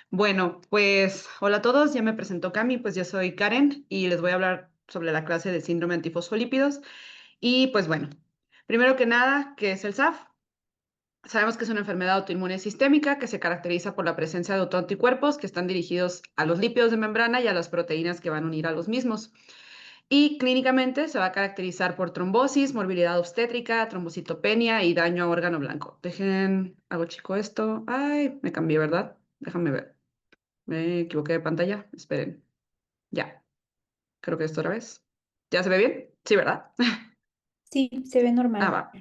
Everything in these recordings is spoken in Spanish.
Bueno, pues hola a todos, ya me presentó Cami, pues yo soy Karen y les voy a hablar sobre la clase de síndrome antifosfolípidos. Y pues bueno, primero que nada, ¿qué es el SAF? Sabemos que es una enfermedad autoinmune sistémica que se caracteriza por la presencia de autoanticuerpos que están dirigidos a los lípidos de membrana y a las proteínas que van a unir a los mismos. Y clínicamente se va a caracterizar por trombosis, morbilidad obstétrica, trombocitopenia y daño a órgano blanco. Hago chico esto. Ay, me cambié, ¿verdad? Déjame ver. Me equivoqué de pantalla. Esperen. Ya. Creo que esto otra vez. ¿Ya se ve bien? Sí, ¿verdad? Sí, se ve normal. Va.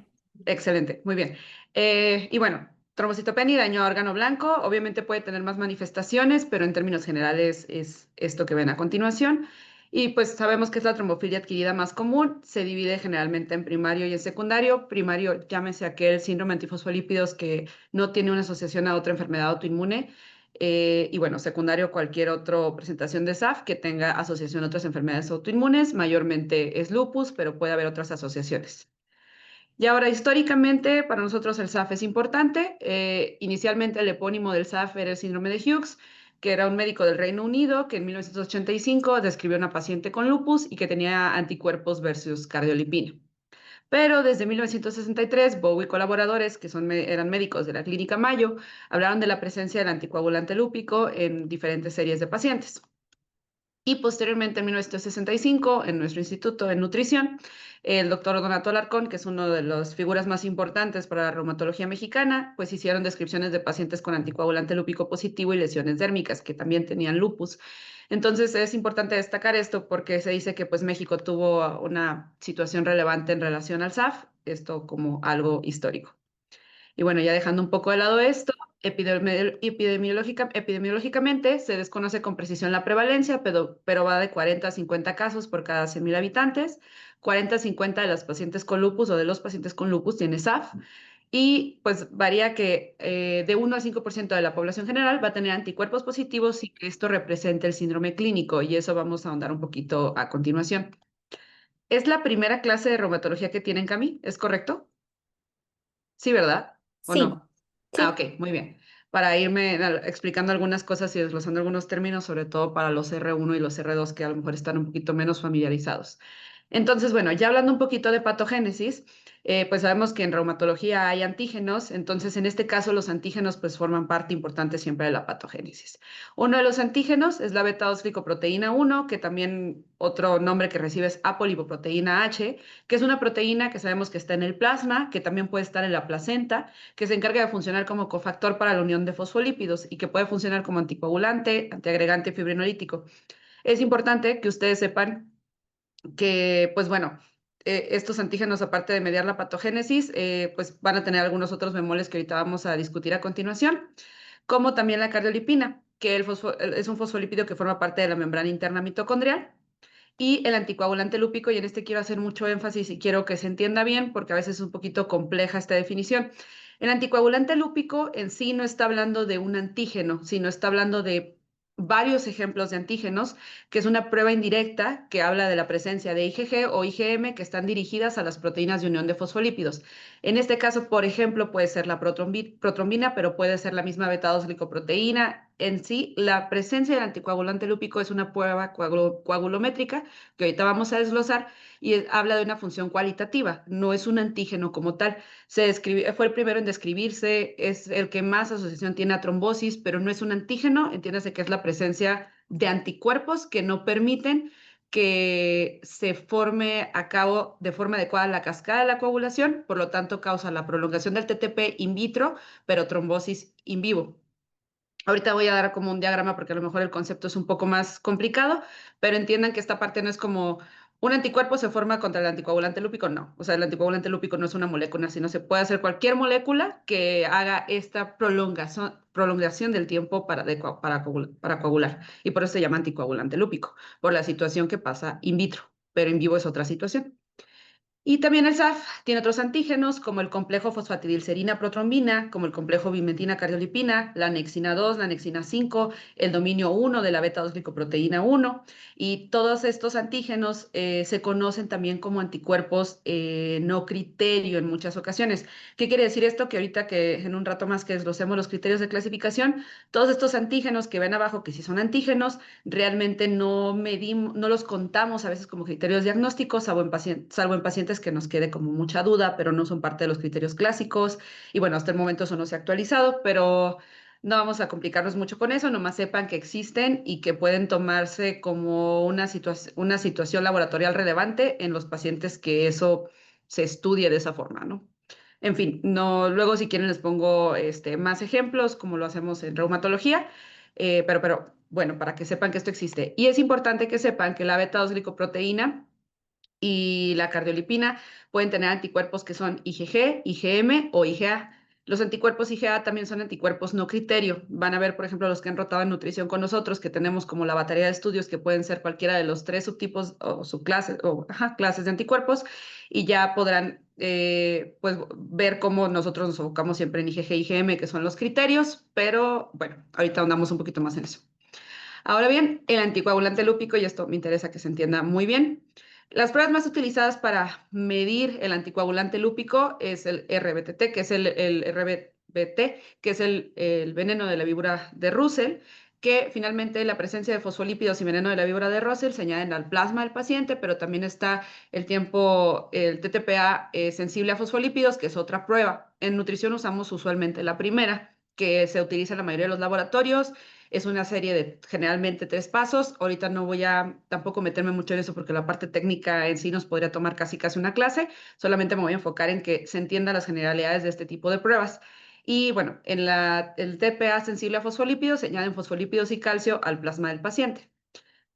Excelente. Muy bien. Y bueno, trombocitopenia y daño a órgano blanco. Obviamente puede tener más manifestaciones, pero en términos generales es esto que ven a continuación. Y pues sabemos que es la trombofilia adquirida más común. Se divide generalmente en primario y en secundario. Primario, llámese aquel síndrome antifosfolípidos que no tiene una asociación a otra enfermedad autoinmune. Y bueno, secundario, cualquier otra presentación de SAF que tenga asociación a otras enfermedades autoinmunes. Mayormente es lupus, pero puede haber otras asociaciones. Y ahora, históricamente, para nosotros el SAF es importante. Inicialmente el epónimo del SAF era el síndrome de Hughes, que era un médico del Reino Unido que en 1985 describió a una paciente con lupus y que tenía anticuerpos versus cardiolipina. Pero desde 1963, Bowe y colaboradores, que eran médicos de la Clínica Mayo, hablaron de la presencia del anticoagulante lúpico en diferentes series de pacientes. Y posteriormente, en 1965, en nuestro instituto de nutrición, el doctor Donato Alarcón, que es una de las figuras más importantes para la reumatología mexicana, pues hicieron descripciones de pacientes con anticoagulante lúpico positivo y lesiones dérmicas que también tenían lupus. Entonces es importante destacar esto porque se dice que pues México tuvo una situación relevante en relación al SAF, esto como algo histórico. Y bueno, ya dejando un poco de lado esto, epidemiológicamente se desconoce con precisión la prevalencia, pero va de 40 a 50 casos por cada 100.000 habitantes. 40 a 50 de las pacientes con lupus o de los pacientes con lupus tiene SAF. Y pues varía que de 1 al 5% de la población general va a tener anticuerpos positivos y que esto represente el síndrome clínico. Y eso vamos a ahondar un poquito a continuación. ¿Es la primera clase de reumatología que tienen, Cami? ¿Es correcto? Sí, ¿verdad? ¿O Sí, no? Ah, sí. ok, muy bien. Para irme explicando algunas cosas y desglosando algunos términos, sobre todo para los R1 y los R2 que a lo mejor están un poquito menos familiarizados. Entonces, bueno, ya hablando un poquito de patogénesis, pues sabemos que en reumatología hay antígenos, entonces en este caso los antígenos pues forman parte importante siempre de la patogénesis. Uno de los antígenos es la beta-2-glicoproteína 1, que también otro nombre que recibe es apolipoproteína H, que es una proteína que sabemos que está en el plasma, que también puede estar en la placenta, que se encarga de funcionar como cofactor para la unión de fosfolípidos y que puede funcionar como anticoagulante, antiagregante fibrinolítico. Es importante que ustedes sepan que, pues bueno, estos antígenos, aparte de mediar la patogénesis, pues van a tener algunos otros bemoles que ahorita vamos a discutir a continuación, como también la cardiolipina, que es un fosfolípido que forma parte de la membrana interna mitocondrial, y el anticoagulante lúpico, y en este quiero hacer mucho énfasis y quiero que se entienda bien porque a veces es un poquito compleja esta definición. El anticoagulante lúpico en sí no está hablando de un antígeno, sino está hablando de varios ejemplos de antígenos, que es una prueba indirecta que habla de la presencia de IgG o IgM que están dirigidas a las proteínas de unión de fosfolípidos. En este caso, por ejemplo, puede ser la protrombina, pero puede ser la misma beta-2-glicoproteína. En sí, la presencia del anticoagulante lúpico es una prueba coagulométrica que ahorita vamos a desglosar, y habla de una función cualitativa, no es un antígeno como tal. Fue el primero en describirse, es el que más asociación tiene a trombosis, pero no es un antígeno, entiéndase que es la presencia de anticuerpos que no permiten que se forme a cabo de forma adecuada la cascada de la coagulación, por lo tanto causa la prolongación del TTP in vitro, pero trombosis in vivo. Ahorita voy a dar como un diagrama porque a lo mejor el concepto es un poco más complicado, pero entiendan que esta parte no es como un anticuerpo se forma contra el anticoagulante lúpico, no. O sea, el anticoagulante lúpico no es una molécula, sino se puede hacer cualquier molécula que haga esta prolongación del tiempo para coagular. Y por eso se llama anticoagulante lúpico, por la situación que pasa in vitro, pero en vivo es otra situación. Y también el SAF tiene otros antígenos como el complejo fosfatidilcerina protrombina, como el complejo bimetina cardiolipina, la anexina 2, la anexina 5, el dominio 1 de la beta-2-glicoproteína 1. Y todos estos antígenos se conocen también como anticuerpos no criterio en muchas ocasiones. ¿Qué quiere decir esto? Que ahorita que en un rato más que desglosemos los criterios de clasificación, todos estos antígenos que ven abajo, que sí son antígenos, realmente no medimos, no los contamos a veces como criterios diagnósticos, salvo en pacientes que nos quede como mucha duda, pero no son parte de los criterios clásicos. Y bueno, hasta el momento eso no se ha actualizado, pero no vamos a complicarnos mucho con eso, nomás sepan que existen y que pueden tomarse como una situación laboratorial relevante en los pacientes que eso se estudie de esa forma, ¿no? En fin, no, luego si quieren les pongo más ejemplos, como lo hacemos en reumatología, pero bueno, para que sepan que esto existe. Y es importante que sepan que la beta-2-glicoproteína y la cardiolipina pueden tener anticuerpos que son IgG, IgM o IgA. Los anticuerpos IgA también son anticuerpos no criterio. Van a ver, por ejemplo, los que han rotado en nutrición con nosotros, que tenemos como la batería de estudios que pueden ser cualquiera de los 3 subtipos o subclases o clases de anticuerpos y ya podrán pues ver cómo nosotros nos enfocamos siempre en IgG, IgM, que son los criterios, pero bueno, ahorita andamos un poquito más en eso. Ahora bien, el anticoagulante lúpico, y esto me interesa que se entienda muy bien. Las pruebas más utilizadas para medir el anticoagulante lúpico es el RBTT, que es el RBT, que es el veneno de la víbora de Russell, que finalmente la presencia de fosfolípidos y veneno de la víbora de Russell se añaden al plasma del paciente, pero también está el TTPA sensible a fosfolípidos, que es otra prueba. En nutrición usamos usualmente la primera, que se utiliza en la mayoría de los laboratorios. Es una serie de generalmente 3 pasos. Ahorita no voy a tampoco meterme mucho en eso porque la parte técnica en sí nos podría tomar casi una clase. Solamente me voy a enfocar en que se entiendan las generalidades de este tipo de pruebas. Y bueno, el TPA sensible a fosfolípidos se añaden fosfolípidos y calcio al plasma del paciente.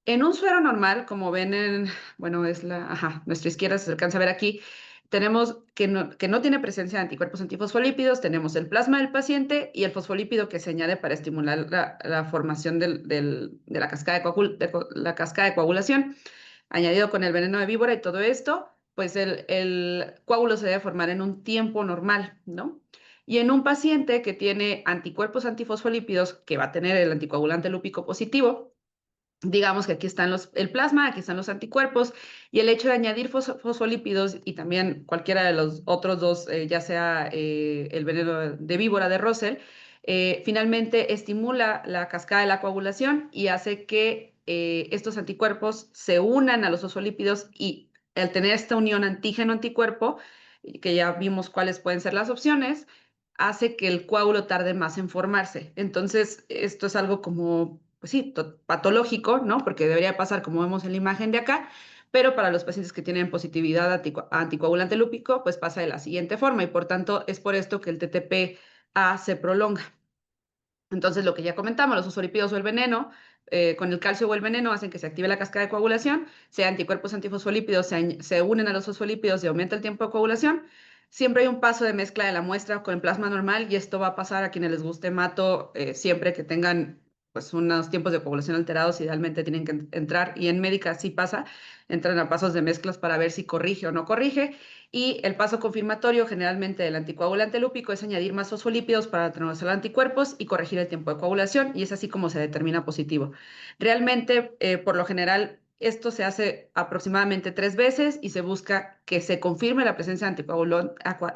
En un suero normal, como ven bueno, nuestra izquierda se alcanza a ver aquí, tenemos que no tiene presencia de anticuerpos antifosfolípidos, tenemos el plasma del paciente y el fosfolípido que se añade para estimular la formación de la cascada la cascada de coagulación, añadido con el veneno de víbora y todo esto, pues el coágulo se debe formar en un tiempo normal, ¿no? Y en un paciente que tiene anticuerpos antifosfolípidos, que va a tener el anticoagulante lúpico positivo, digamos que aquí están el plasma, aquí están los anticuerpos, y el hecho de añadir fosfolípidos y también cualquiera de los otros dos, ya sea el veneno de víbora de Russell, finalmente estimula la cascada de la coagulación y hace que estos anticuerpos se unan a los fosfolípidos y al tener esta unión antígeno-anticuerpo, que ya vimos cuáles pueden ser las opciones, hace que el coágulo tarde más en formarse. Entonces, esto es algo como pues sí, patológico, ¿no? Porque debería pasar como vemos en la imagen de acá, pero para los pacientes que tienen positividad anticoagulante lúpico, pues pasa de la siguiente forma y por tanto es por esto que el TTP-A se prolonga. Entonces, lo que ya comentamos, los fosfolípidos o el veneno, con el calcio o el veneno hacen que se active la cascada de coagulación, sea anticuerpos antifosfolípidos se unen a los fosfolípidos y aumenta el tiempo de coagulación. Siempre hay un paso de mezcla de la muestra con el plasma normal y esto va a pasar a quienes les guste hemato siempre que tengan pues unos tiempos de coagulación alterados, idealmente tienen que entrar, y en médica sí pasa, entran a pasos de mezclas para ver si corrige o no corrige, y el paso confirmatorio generalmente del anticoagulante lúpico es añadir más fosfolípidos para neutralizar anticuerpos y corregir el tiempo de coagulación, y es así como se determina positivo. Realmente, por lo general, esto se hace aproximadamente 3 veces y se busca que se confirme la presencia de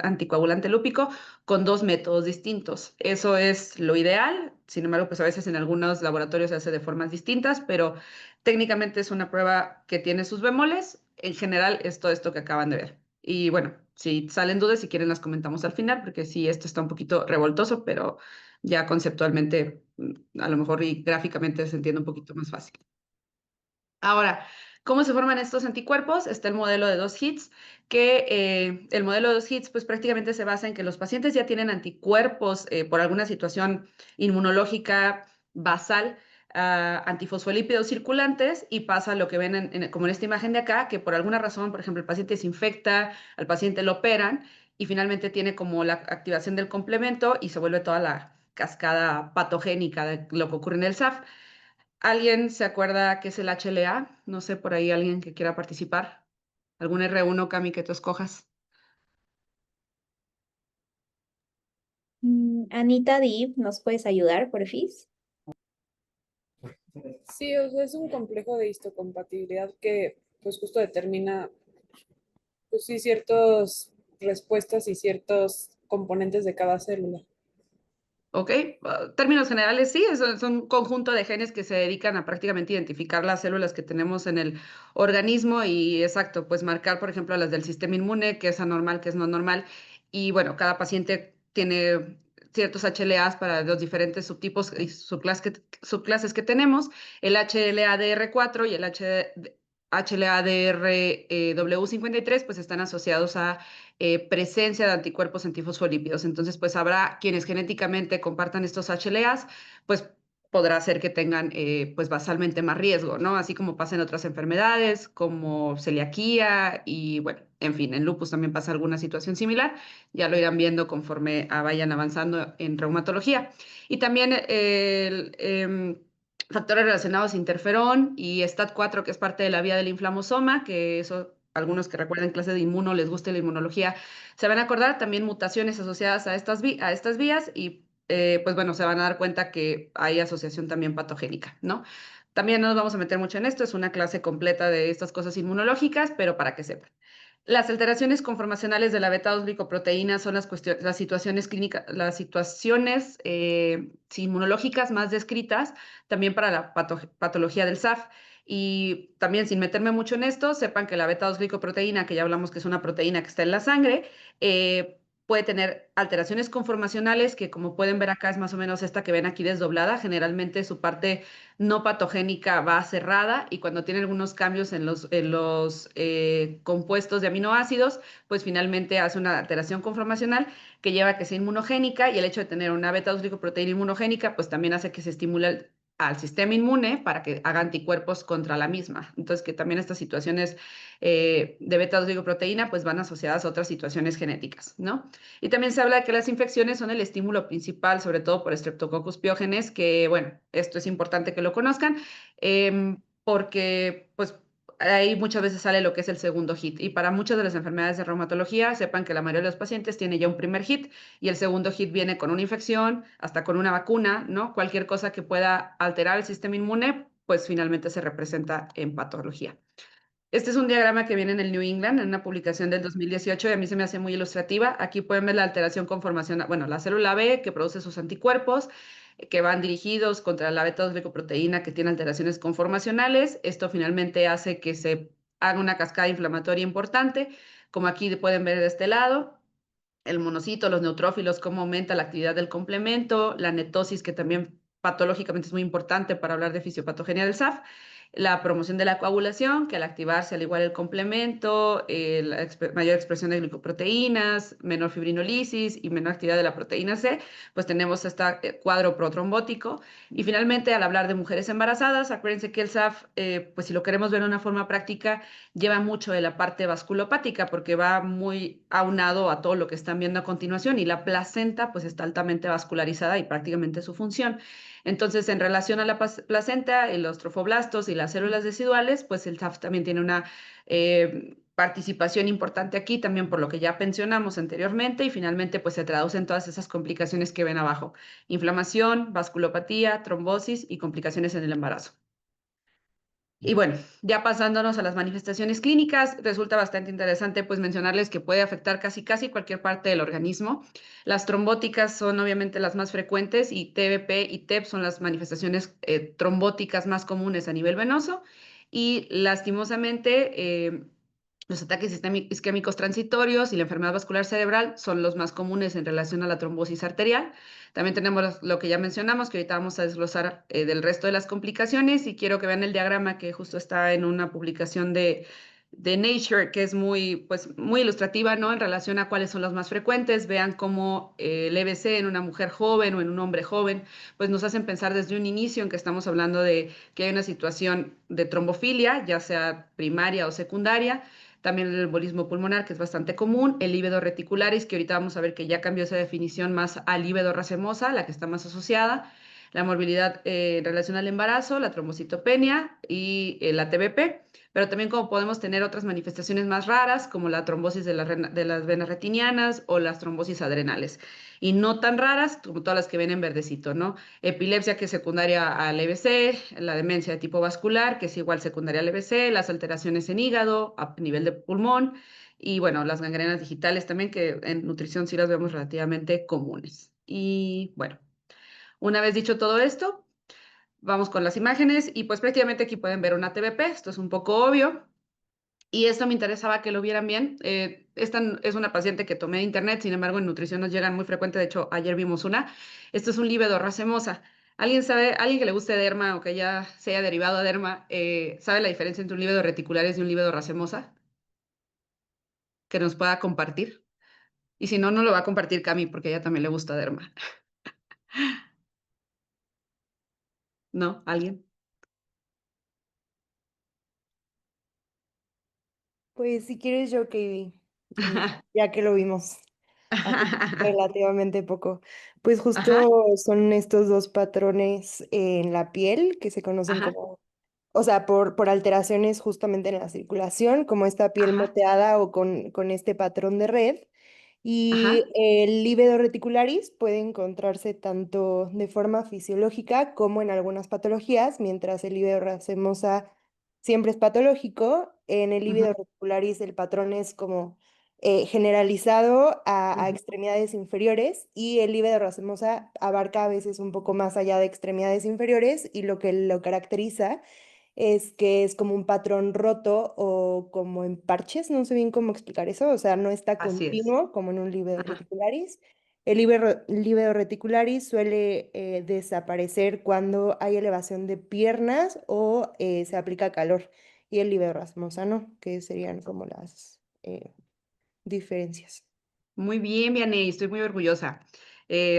anticoagulante lúpico con 2 métodos distintos. Eso es lo ideal. Sin embargo, pues a veces en algunos laboratorios se hace de formas distintas, pero técnicamente es una prueba que tiene sus bemoles. En general es todo esto que acaban de ver. Y bueno, si salen dudas, si quieren las comentamos al final, porque sí, esto está un poquito revoltoso, pero ya conceptualmente, a lo mejor y gráficamente se entiende un poquito más fácil. Ahora, ¿cómo se forman estos anticuerpos? Está el modelo de 2 hits, que el modelo de 2 hits pues prácticamente se basa en que los pacientes ya tienen anticuerpos por alguna situación inmunológica basal, antifosfolípidos circulantes, y pasa lo que ven como en esta imagen de acá, que por alguna razón, por ejemplo, el paciente se infecta, al paciente lo operan y finalmente tiene como la activación del complemento y se vuelve toda la cascada patogénica de lo que ocurre en el SAF. ¿Alguien se acuerda qué es el HLA? No sé, por ahí alguien que quiera participar. ¿Algún R1, Cami, que tú escojas? Anita Div, ¿nos puedes ayudar, porfis? Sí, o sea, es un complejo de histocompatibilidad que pues justo determina pues sí ciertas respuestas y ciertos componentes de cada célula. ¿Ok? Términos generales, sí, es un conjunto de genes que se dedican a prácticamente identificar las células que tenemos en el organismo y, exacto, pues marcar, por ejemplo, las del sistema inmune, que es anormal, que es no normal. Y bueno, cada paciente tiene ciertos HLAs para los diferentes subtipos y subclases que tenemos. El HLA-DR4 y el HLA-DR W53 pues están asociados a presencia de anticuerpos antifosfolípidos. Entonces, pues habrá quienes genéticamente compartan estos HLAs, pues podrá ser que tengan pues basalmente más riesgo, ¿no? Así como pasa en otras enfermedades como celiaquía y bueno, en fin, en lupus también pasa alguna situación similar, ya lo irán viendo conforme vayan avanzando en reumatología. Y también factores relacionados a interferón y STAT4, que es parte de la vía del inflamosoma, que eso algunos que recuerden clase de inmuno, les guste la inmunología, se van a acordar también mutaciones asociadas a estas vías y pues bueno, se van a dar cuenta que hay asociación también patogénica, ¿no? También no nos vamos a meter mucho en esto, es una clase completa de estas cosas inmunológicas, pero para que sepan. Las alteraciones conformacionales de la beta-2-glicoproteína son las situaciones clínicas, las situaciones inmunológicas más descritas también para la patología del SAF. Y también, sin meterme mucho en esto, sepan que la beta-2-glicoproteína, que ya hablamos que es una proteína que está en la sangre, puede tener alteraciones conformacionales, que como pueden ver acá es más o menos esta que ven aquí desdoblada. Generalmente su parte no patogénica va cerrada y cuando tiene algunos cambios en los compuestos de aminoácidos, pues finalmente hace una alteración conformacional que lleva a que sea inmunogénica y el hecho de tener una beta-2-glicoproteína inmunogénica, pues también hace que se estimule al sistema inmune para que haga anticuerpos contra la misma. Entonces, que también estas situaciones de beta-2-glicoproteína pues van asociadas a otras situaciones genéticas, ¿no? Y también se habla de que las infecciones son el estímulo principal, sobre todo por Streptococcus pyogenes, que bueno, esto es importante que lo conozcan, porque pues ahí muchas veces sale lo que es el segundo hit. Y para muchas de las enfermedades de reumatología, sepan que la mayoría de los pacientes tiene ya un primer hit y el segundo hit viene con una infección, hasta con una vacuna, ¿no? Cualquier cosa que pueda alterar el sistema inmune, pues finalmente se representa en patología. Este es un diagrama que viene en el New England, en una publicación del 2018, y a mí se me hace muy ilustrativa. Aquí pueden ver la alteración conformacional, bueno, la célula B que produce sus anticuerpos, que van dirigidos contra la beta-2-glicoproteína que tiene alteraciones conformacionales. Esto finalmente hace que se haga una cascada inflamatoria importante, como aquí pueden ver de este lado. El monocito, los neutrófilos, cómo aumenta la actividad del complemento, la netosis, que también patológicamente es muy importante para hablar de fisiopatogenia del SAF, la promoción de la coagulación, que al activarse al igual el complemento, mayor expresión de glicoproteínas, menor fibrinolisis y menor actividad de la proteína C, pues tenemos este cuadro protrombótico. Y finalmente, al hablar de mujeres embarazadas, acuérdense que el SAF, pues si lo queremos ver de una forma práctica, lleva mucho de la parte vasculopática porque va muy aunado a todo lo que están viendo a continuación y la placenta pues está altamente vascularizada y prácticamente su función. Entonces, en relación a la placenta, los trofoblastos y las células residuales, pues el SAF también tiene una participación importante aquí, también por lo que ya mencionamos anteriormente, y finalmente pues se traducen todas esas complicaciones que ven abajo: inflamación, vasculopatía, trombosis y complicaciones en el embarazo. Y bueno, ya pasándonos a las manifestaciones clínicas, resulta bastante interesante pues mencionarles que puede afectar casi cualquier parte del organismo. Las trombóticas son obviamente las más frecuentes y TBP y TEP son las manifestaciones trombóticas más comunes a nivel venoso y lastimosamente los ataques isquémicos transitorios y la enfermedad vascular cerebral son los más comunes en relación a la trombosis arterial. También tenemos lo que ya mencionamos, que ahorita vamos a desglosar del resto de las complicaciones, y quiero que vean el diagrama que justo está en una publicación de Nature, que es pues, muy ilustrativa, ¿no? En relación a cuáles son los más frecuentes. Vean cómo el EBC en una mujer joven o en un hombre joven, pues nos hacen pensar desde un inicio en que estamos hablando de que hay una situación de trombofilia, ya sea primaria o secundaria. También el embolismo pulmonar, que es bastante común, el líbedo reticularis, que ahorita vamos a ver que ya cambió esa definición más a líbedo racemosa, la que está más asociada, la morbilidad en relación al embarazo, la trombocitopenia y la TBP, pero también como podemos tener otras manifestaciones más raras, como la trombosis de las venas retinianas o las trombosis adrenales, y no tan raras como todas las que ven en verdecito, ¿no? Epilepsia que es secundaria al EBC, la demencia de tipo vascular que es igual secundaria al EBC, las alteraciones en hígado a nivel de pulmón y bueno, las gangrenas digitales también que en nutrición sí las vemos relativamente comunes. Y bueno, una vez dicho todo esto, vamos con las imágenes y pues prácticamente aquí pueden ver una TBP, esto es un poco obvio. Y esto me interesaba que lo vieran bien. Esta es una paciente que tomé de internet, sin embargo, en nutrición nos llegan muy frecuente. De hecho, ayer vimos una. Esto es un líbedo racemosa. ¿Alguien sabe, alguien que le guste derma o que ya se haya derivado a derma, sabe la diferencia entre un líbedo reticulares y un líbedo racemosa? Que nos pueda compartir. Y si no, no lo va a compartir Cami porque a ella también le gusta derma. ¿No? ¿Alguien? Pues si quieres yo que, ya que lo vimos hace relativamente poco, pues Ajá, justo son estos dos patrones en la piel que se conocen ajá, como, o sea, por alteraciones justamente en la circulación, como esta piel ajá, moteada o con este patrón de red. Y ajá, el líbedo reticularis puede encontrarse tanto de forma fisiológica como en algunas patologías, mientras el líbedo racemosa siempre es patológico. En el líbedo ujú, reticularis el patrón es como generalizado a ujú. extremidades inferiores y el líbedo racemosa abarca a veces un poco más allá de extremidades inferiores y lo que lo caracteriza es que es como un patrón roto o como en parches, no sé bien cómo explicar eso, o sea, no está Así es. continuo como en un líbedo Ajá. reticularis. El líbedo reticularis suele desaparecer cuando hay elevación de piernas o se aplica calor, y el líbedo racemosa no, que serían como las diferencias. Muy bien, Vianney, estoy muy orgullosa.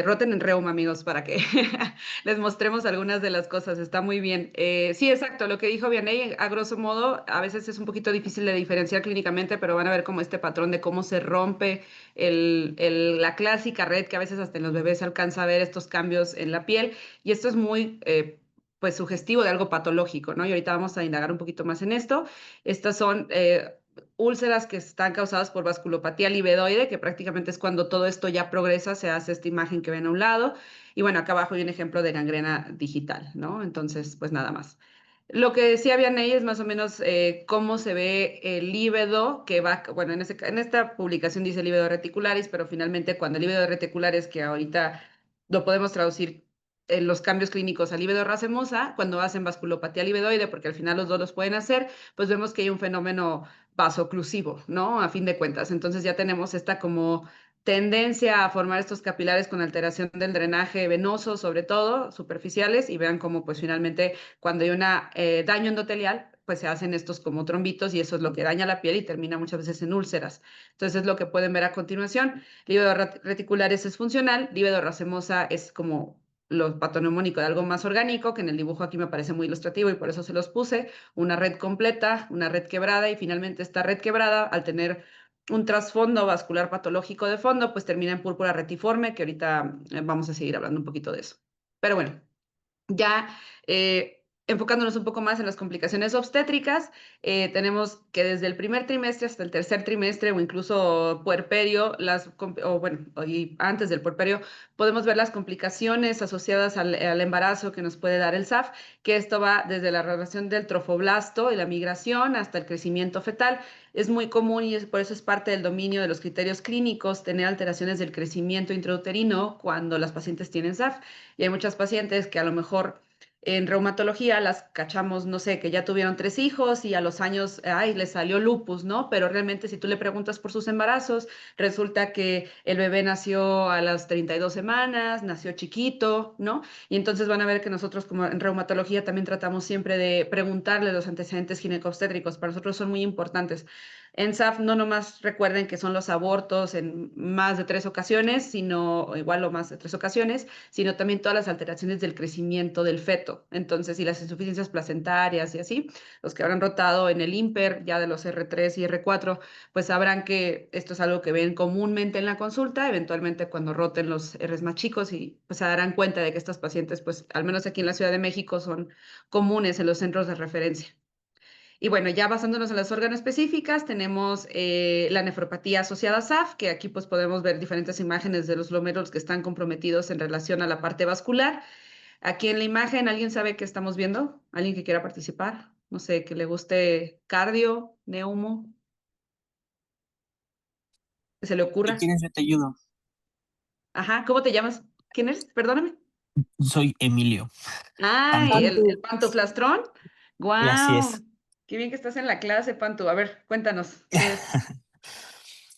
Roten en Reuma, amigos, para que les mostremos algunas de las cosas. Está muy bien. Sí, exacto, lo que dijo Vianney, a grosso modo, a veces es un poquito difícil de diferenciar clínicamente, pero van a ver como este patrón de cómo se rompe la clásica red, que a veces hasta en los bebés se alcanza a ver estos cambios en la piel. Y esto es muy, pues, sugestivo de algo patológico, ¿no? Y ahorita vamos a indagar un poquito más en esto. Estas son úlceras que están causadas por vasculopatía libedoide, que prácticamente es cuando todo esto ya progresa, se hace esta imagen que ven a un lado. Y bueno, acá abajo hay un ejemplo de gangrena digital, ¿no? Entonces, pues nada más. Lo que decía Vianney es más o menos cómo se ve el líbedo que va, bueno, en esta publicación dice líbedo reticularis, pero finalmente cuando el líbedo reticularis, que ahorita lo podemos traducir en los cambios clínicos a líbedo racemosa, cuando hacen vasculopatía libedoide, porque al final los dos los pueden hacer, pues vemos que hay un fenómeno vasoclusivo, ¿no? A fin de cuentas. Entonces ya tenemos esta como tendencia a formar estos capilares con alteración del drenaje venoso, sobre todo superficiales, y vean cómo pues finalmente cuando hay un daño endotelial, pues se hacen estos como trombitos y eso es lo que daña la piel y termina muchas veces en úlceras. Entonces es lo que pueden ver a continuación. Líbedo reticulares es funcional, líbedo racemosa es como lo patoneumónico de algo más orgánico, que en el dibujo aquí me parece muy ilustrativo y por eso se los puse, una red completa, una red quebrada y finalmente esta red quebrada, al tener un trasfondo vascular patológico de fondo, pues termina en púrpura retiforme, que ahorita vamos a seguir hablando un poquito de eso. Pero bueno, ya enfocándonos un poco más en las complicaciones obstétricas, tenemos que desde el primer trimestre hasta el tercer trimestre o incluso puerperio, o bueno, y antes del puerperio, podemos ver las complicaciones asociadas al embarazo que nos puede dar el SAF, que esto va desde la relación del trofoblasto y la migración hasta el crecimiento fetal. Es muy común y por eso es parte del dominio de los criterios clínicos tener alteraciones del crecimiento intrauterino cuando las pacientes tienen SAF. Y hay muchas pacientes que a lo mejor en reumatología las cachamos, no sé, que ya tuvieron 3 hijos y a los años, ay, les salió lupus, ¿no? Pero realmente si tú le preguntas por sus embarazos, resulta que el bebé nació a las 32 semanas, nació chiquito, ¿no? Y entonces van a ver que nosotros como en reumatología también tratamos siempre de preguntarle los antecedentes ginecobstétricos. Para nosotros son muy importantes. En SAF no nomás recuerden que son los abortos en más de 3 ocasiones, sino igual o más de 3 ocasiones, sino también todas las alteraciones del crecimiento del feto. Entonces, y las insuficiencias placentarias y así, los que habrán rotado en el IMPER ya de los R3 y R4, pues sabrán que esto es algo que ven comúnmente en la consulta, eventualmente cuando roten los Rs más chicos y pues se darán cuenta de que estas pacientes, pues al menos aquí en la Ciudad de México, son comunes en los centros de referencia. Y bueno, ya basándonos en las órganos específicas, tenemos la nefropatía asociada a SAF, que aquí pues podemos ver diferentes imágenes de los glómerulos que están comprometidos en relación a la parte vascular. Aquí en la imagen, ¿alguien sabe qué estamos viendo? ¿Alguien que quiera participar? No sé, que le guste cardio, neumo, que se le Si ocurra. quieres, yo te ayudo. Ajá, ¿cómo te llamas? ¿Quién eres? Perdóname. Soy Emilio. Ay, Pantu. el pantuflastrón. Y así es. ¡Guau! Qué bien que estás en la clase, Pantu. A ver, cuéntanos, ¿qué es?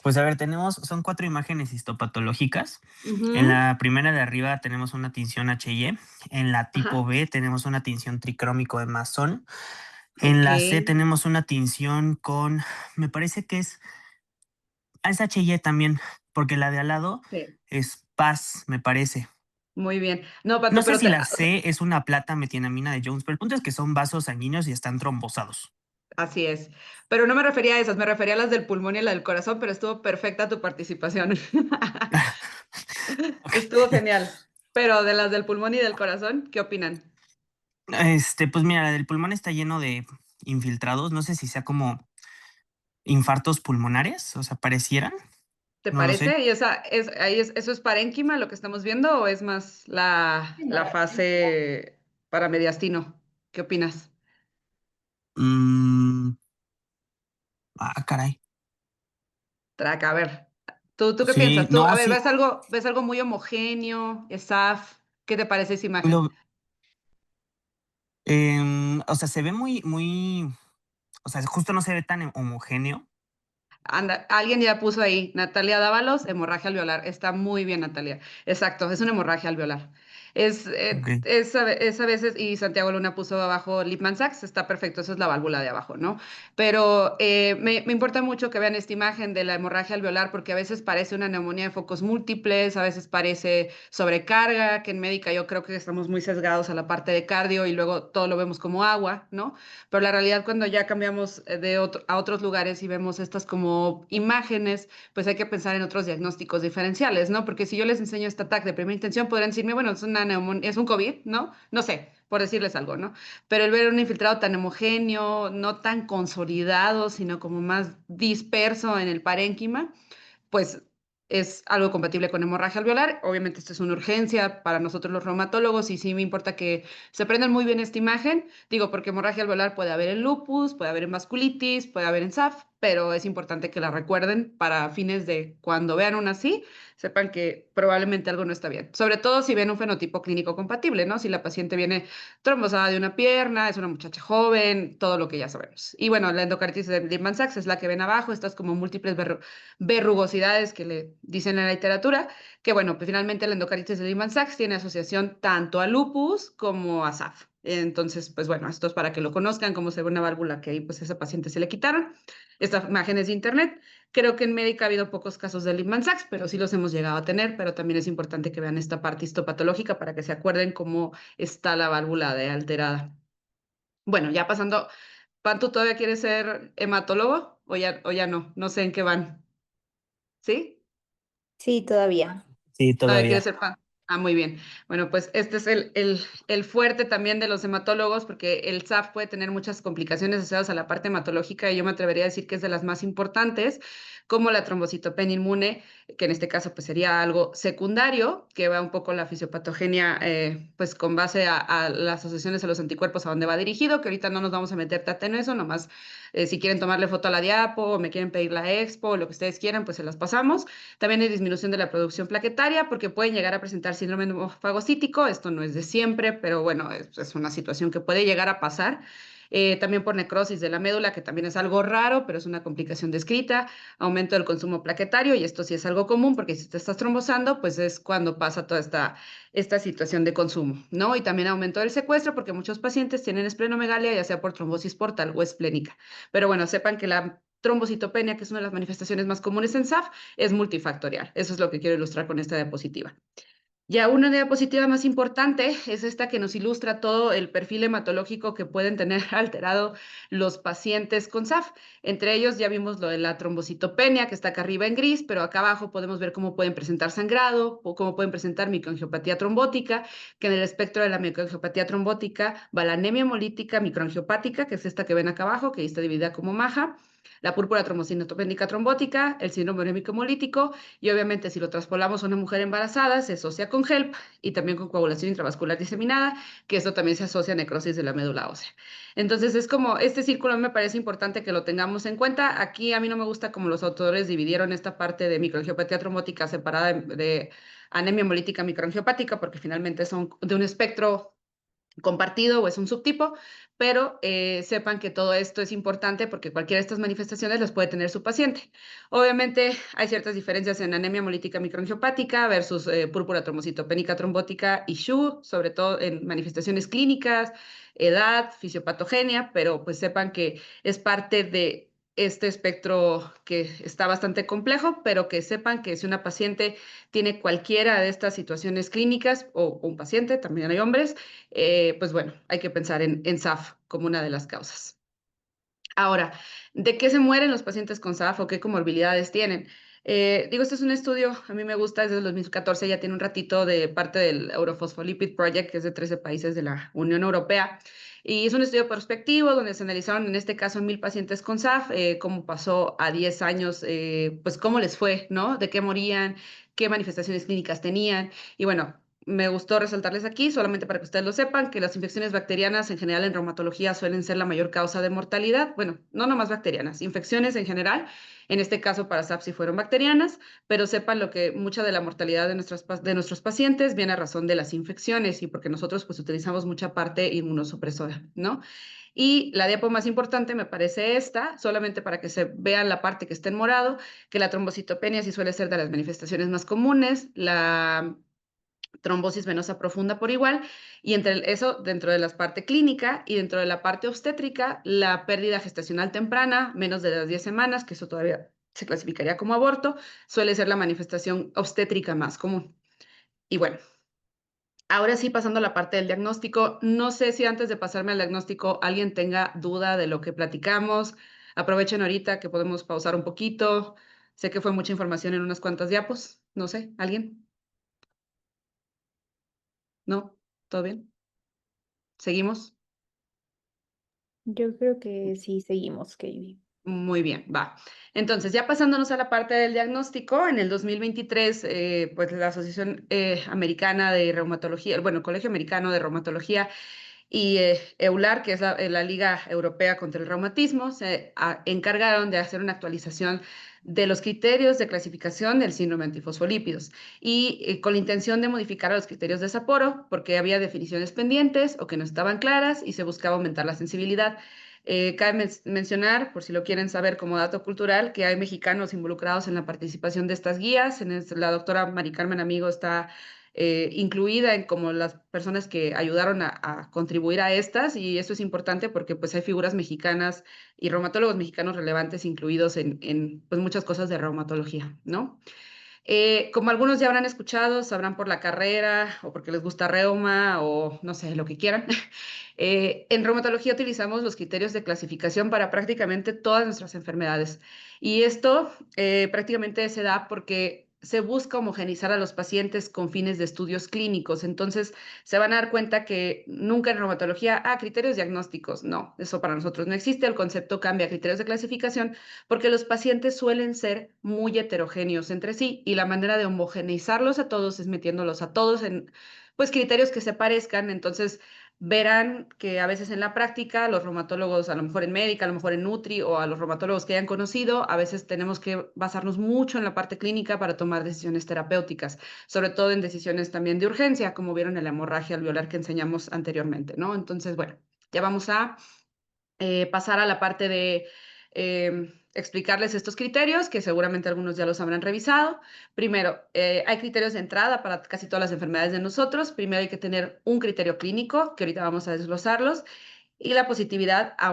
Pues a ver, son 4 imágenes histopatológicas. En Ujú, la primera de arriba tenemos una tinción HY. En la tipo ajá, B tenemos una tinción tricrómico de Masson. En ok. la C tenemos una tinción con, me parece que es HY también, porque la de al lado Sí, es PAS, me parece. muy bien. No, No Pato, sé pero si la o sea, C es una plata metionamina de Jones, pero el punto es que son vasos sanguíneos y están trombosados. así es. Pero no me refería a esas, me refería a las del pulmón y la del corazón, pero estuvo perfecta tu participación. Ok. Estuvo genial. Pero de las del pulmón y del corazón, ¿qué opinan? Pues mira, la del pulmón está lleno de infiltrados. No sé si sea como infartos pulmonares, o sea, parecieran. ¿Te No lo sé. parece? ¿Y eso es parénquima lo que estamos viendo o es más la fase para mediastino? ¿Qué opinas? Mm, caray. Traca, a ver. ¿Tú qué Sí, piensas? Tú, a no, ver, sí. ves algo muy homogéneo? ¿ESAF? ¿Qué te parece esa imagen? Lo, o sea, se ve muy, o sea, justo no se ve tan homogéneo. Anda, alguien ya puso ahí, Natalia Dávalos, hemorragia alveolar. Está muy bien, Natalia. Exacto, es una hemorragia alveolar. Ok. Es a veces, y Santiago Luna puso abajo Lippmann Sachs, está perfecto, eso es la válvula de abajo, ¿no? Pero me importa mucho que vean esta imagen de la hemorragia alveolar porque a veces parece una neumonía de focos múltiples, a veces parece sobrecarga, que en médica yo creo que estamos muy sesgados a la parte de cardio y luego todo lo vemos como agua, ¿no? Pero la realidad cuando ya cambiamos a otros lugares y vemos estas como imágenes, pues hay que pensar en otros diagnósticos diferenciales, ¿no? Porque si yo les enseño este ataque de primera intención, podrían decirme, bueno, es una es un COVID, ¿no? No sé, por decirles algo, ¿no? Pero el ver un infiltrado tan homogéneo, no tan consolidado, sino como más disperso en el parénquima, pues es algo compatible con hemorragia alveolar. Obviamente esto es una urgencia para nosotros los reumatólogos y sí me importa que se aprendan muy bien esta imagen. Digo, porque hemorragia alveolar puede haber en lupus, puede haber en vasculitis, puede haber en SAF, pero es importante que la recuerden para fines de cuando vean una así, sepan que probablemente algo no está bien. Sobre todo si ven un fenotipo clínico compatible, ¿no? Si la paciente viene trombosada de una pierna, es una muchacha joven, todo lo que ya sabemos. Y bueno, la endocarditis de Lehmann-Sachs es la que ven abajo, estas como múltiples verrugosidades que le dicen en la literatura, que bueno, pues finalmente la endocarditis de Lehmann-Sachs tiene asociación tanto a lupus como a SAF. Entonces, pues bueno, esto es para que lo conozcan, como se ve una válvula que ahí pues a esa paciente se le quitaron. Esta imagen es de internet. Creo que en médica ha habido pocos casos de Lehmann-Sachs, pero sí los hemos llegado a tener, pero también es importante que vean esta parte histopatológica para que se acuerden cómo está la válvula de alterada. Bueno, ya pasando, ¿Pan, tú todavía quieres ser hematólogo o ya no? No sé en qué van. ¿Sí? Sí, todavía. Sí, Todavía quiere todavía. ser fan. Ah, muy bien. Bueno, pues este es el fuerte también de los hematólogos, porque el SAF puede tener muchas complicaciones asociadas a la parte hematológica, y yo me atrevería a decir que es de las más importantes, como la trombocitopenia inmune, que en este caso pues sería algo secundario, que va un poco la fisiopatogenia, pues con base a las asociaciones a los anticuerpos a donde va dirigido, que ahorita no nos vamos a meter tanto en eso, nomás si quieren tomarle foto a la diapo o me quieren pedir la expo o lo que ustedes quieran, pues se las pasamos. También hay disminución de la producción plaquetaria porque pueden llegar a presentar síndrome fagocítico. Esto no es de siempre, pero bueno, es una situación que puede llegar a pasar. También por necrosis de la médula, que también es algo raro, pero es una complicación descrita. Aumento del consumo plaquetario, y esto sí es algo común porque si te estás trombosando, pues es cuando pasa toda esta situación de consumo, ¿no? Y también aumento del secuestro porque muchos pacientes tienen esplenomegalia, ya sea por trombosis portal o esplénica. Pero bueno, sepan que la trombocitopenia, que es una de las manifestaciones más comunes en SAF, es multifactorial. Eso es lo que quiero ilustrar con esta diapositiva. Ya una diapositiva más importante es esta que nos ilustra todo el perfil hematológico que pueden tener alterado los pacientes con SAF. Entre ellos ya vimos lo de la trombocitopenia, que está acá arriba en gris, pero acá abajo podemos ver cómo pueden presentar sangrado o cómo pueden presentar microangiopatía trombótica, que en el espectro de la microangiopatía trombótica va la anemia hemolítica microangiopática, que es esta que ven acá abajo, que está dividida como maja, la púrpura trombocinopénica trombótica, el síndrome anémico hemolítico, y obviamente si lo traspolamos a una mujer embarazada, se asocia con HELP y también con coagulación intravascular diseminada, que esto también se asocia a necrosis de la médula ósea. Entonces es como, este círculo me parece importante que lo tengamos en cuenta. Aquí a mí no me gusta como los autores dividieron esta parte de microangiopatía trombótica separada de anemia hemolítica microangiopática, porque finalmente son de un espectro compartido o es un subtipo, pero sepan que todo esto es importante porque cualquiera de estas manifestaciones las puede tener su paciente. Obviamente hay ciertas diferencias en anemia hemolítica microangiopática versus púrpura trombocitopénica trombótica y SHU, sobre todo en manifestaciones clínicas, edad, fisiopatogenia, pero pues sepan que es parte de este espectro que está bastante complejo, pero que sepan que si una paciente tiene cualquiera de estas situaciones clínicas o un paciente, también hay hombres, pues bueno, hay que pensar en SAF como una de las causas. Ahora, ¿de qué se mueren los pacientes con SAF o qué comorbilidades tienen? Digo, este es un estudio, a mí me gusta, es del 2014, ya tiene un ratito de parte del Europhospholipid Project, que es de 13 países de la Unión Europea. Y es un estudio prospectivo donde se analizaron, en este caso, 1,000 pacientes con SAF, cómo pasó a 10 años, pues cómo les fue, ¿no? De qué morían, qué manifestaciones clínicas tenían. Y bueno, me gustó resaltarles aquí, solamente para que ustedes lo sepan, que las infecciones bacterianas en general en reumatología suelen ser la mayor causa de mortalidad. Bueno, no nomás bacterianas, infecciones en general. En este caso para SAF sí fueron bacterianas, pero sepan lo que mucha de la mortalidad de nuestros pacientes viene a razón de las infecciones y porque nosotros pues utilizamos mucha parte inmunosupresora, ¿no? Y la diapo más importante me parece esta, solamente para que se vean la parte que está en morado, que la trombocitopenia sí suele ser de las manifestaciones más comunes, la trombosis venosa profunda por igual, y entre eso, dentro de la parte clínica y dentro de la parte obstétrica, la pérdida gestacional temprana, menos de las 10 semanas, que eso todavía se clasificaría como aborto, suele ser la manifestación obstétrica más común. Y bueno, ahora sí, pasando a la parte del diagnóstico, no sé si antes de pasarme al diagnóstico alguien tenga duda de lo que platicamos. Aprovechen ahorita que podemos pausar un poquito. Sé que fue mucha información en unas cuantas diapos. No sé, ¿alguien? ¿No? ¿Todo bien? ¿Seguimos? Yo creo que sí seguimos, Katie. Muy bien, va. Entonces, ya pasándonos a la parte del diagnóstico, en el 2023, pues la Asociación Americana de Reumatología, bueno, el Colegio Americano de Reumatología y EULAR, que es la Liga Europea contra el Reumatismo, se encargaron de hacer una actualización de los criterios de clasificación del síndrome antifosfolípidos y con la intención de modificar los criterios de Sapporo porque había definiciones pendientes o que no estaban claras y se buscaba aumentar la sensibilidad. Cabe mencionar, por si lo quieren saber como dato cultural, que hay mexicanos involucrados en la participación de estas guías. La doctora Mari Carmen Amigo está incluida en como las personas que ayudaron a contribuir a estas, y esto es importante porque pues hay figuras mexicanas y reumatólogos mexicanos relevantes incluidos en pues, muchas cosas de reumatología, ¿no? Como algunos ya habrán escuchado, sabrán por la carrera o porque les gusta reuma o no sé, lo que quieran. En reumatología utilizamos los criterios de clasificación para prácticamente todas nuestras enfermedades. Y esto prácticamente se da porque se busca homogenizar a los pacientes con fines de estudios clínicos. Entonces, se van a dar cuenta que nunca en reumatología, criterios diagnósticos. No, eso para nosotros no existe. El concepto cambia a criterios de clasificación porque los pacientes suelen ser muy heterogéneos entre sí y la manera de homogeneizarlos a todos es metiéndolos a todos en pues criterios que se parezcan. Entonces verán que a veces en la práctica los reumatólogos, a lo mejor en médica, a lo mejor en Nutri o a los reumatólogos que hayan conocido, a veces tenemos que basarnos mucho en la parte clínica para tomar decisiones terapéuticas, sobre todo en decisiones también de urgencia, como vieron en la hemorragia alveolar que enseñamos anteriormente, ¿no? Entonces, bueno, ya vamos a pasar a la parte de explicarles estos criterios, que seguramente algunos ya los habrán revisado. Primero, hay criterios de entrada para casi todas las enfermedades de nosotros. Primero hay que tener un criterio clínico, que ahorita vamos a desglosarlos, y la positividad a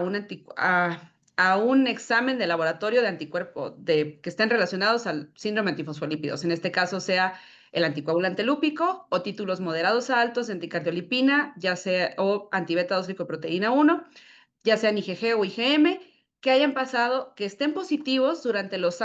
a un examen de laboratorio de anticuerpo que estén relacionados al síndrome antifosfolípidos. En este caso sea el anticoagulante lúpico o títulos moderados a altos de anticardiolipina, ya sea o antibeta 2 glicoproteína 1, ya sean IgG o IgM, que hayan pasado, que estén positivos durante los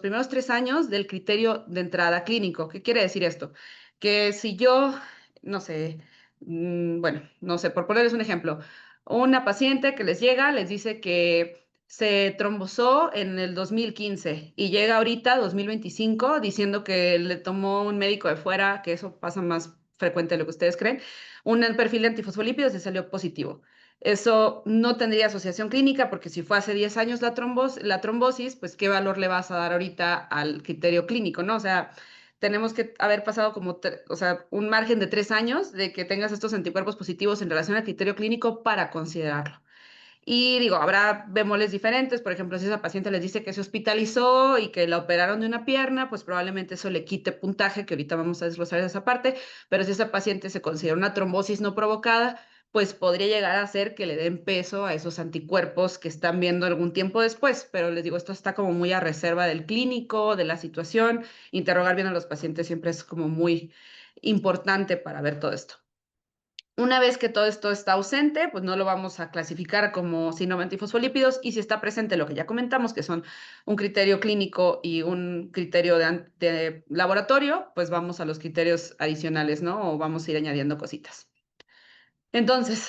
primeros 3 años del criterio de entrada clínico. ¿Qué quiere decir esto? Que si yo, no sé, bueno, no sé, por ponerles un ejemplo, una paciente que les llega, les dice que se trombosó en el 2015 y llega ahorita, 2025, diciendo que le tomó un médico de fuera, que eso pasa más frecuente de lo que ustedes creen, un perfil de antifosfolípidos y salió positivo. Eso no tendría asociación clínica porque si fue hace 10 años la trombosis, pues qué valor le vas a dar ahorita al criterio clínico, ¿no? O sea, tenemos que haber pasado como, o sea, un margen de 3 años de que tengas estos anticuerpos positivos en relación al criterio clínico para considerarlo. Y digo, habrá bemoles diferentes, por ejemplo, si esa paciente les dice que se hospitalizó y que la operaron de una pierna, pues probablemente eso le quite puntaje, que ahorita vamos a desglosar esa parte, pero si esa paciente se considera una trombosis no provocada, pues podría llegar a hacer que le den peso a esos anticuerpos que están viendo algún tiempo después, pero les digo, esto está como muy a reserva del clínico, de la situación, interrogar bien a los pacientes siempre es como muy importante para ver todo esto. Una vez que todo esto está ausente, pues no lo vamos a clasificar como síndrome antifosfolípidos y si está presente lo que ya comentamos, que son un criterio clínico y un criterio de laboratorio, pues vamos a los criterios adicionales, ¿no? O vamos a ir añadiendo cositas. Entonces,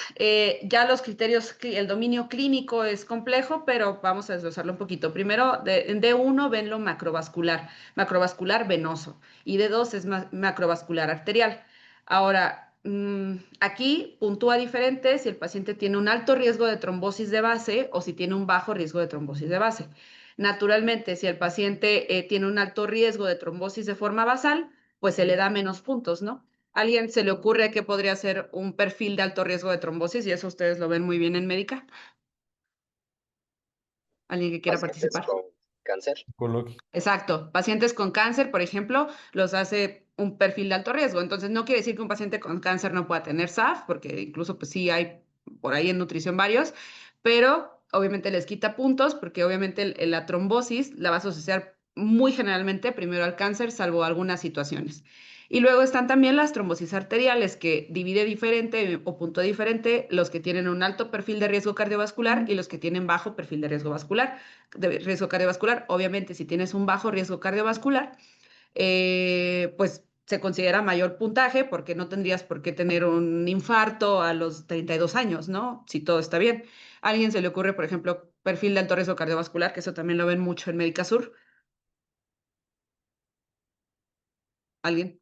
ya los criterios, el dominio clínico es complejo, pero vamos a desglosarlo un poquito. Primero, en D1 ven lo macrovascular venoso, y D2 es macrovascular arterial. Ahora, aquí puntúa diferente si el paciente tiene un alto riesgo de trombosis de base o si tiene un bajo riesgo de trombosis de base. Naturalmente, si el paciente tiene un alto riesgo de trombosis de forma basal, pues se le da menos puntos, ¿no? ¿Alguien se le ocurre que podría ser un perfil de alto riesgo de trombosis? Y eso ustedes lo ven muy bien en médica. ¿Alguien que quiera Pacientes participar? con cáncer. Exacto. Pacientes con cáncer, por ejemplo, los hace un perfil de alto riesgo. Entonces, no quiere decir que un paciente con cáncer no pueda tener SAF, porque incluso pues sí hay por ahí en nutrición varios, pero obviamente les quita puntos porque obviamente la trombosis la vas a asociar muy generalmente primero al cáncer, salvo algunas situaciones. Y luego están también las trombosis arteriales, que divide diferente o punto diferente los que tienen un alto perfil de riesgo cardiovascular y los que tienen bajo perfil de riesgo vascular, de riesgo cardiovascular. Obviamente, si tienes un bajo riesgo cardiovascular, pues se considera mayor puntaje porque no tendrías por qué tener un infarto a los 32 años, ¿no? Si todo está bien. ¿A alguien se le ocurre, por ejemplo, perfil de alto riesgo cardiovascular? Que eso también lo ven mucho en Médica Sur. ¿Alguien?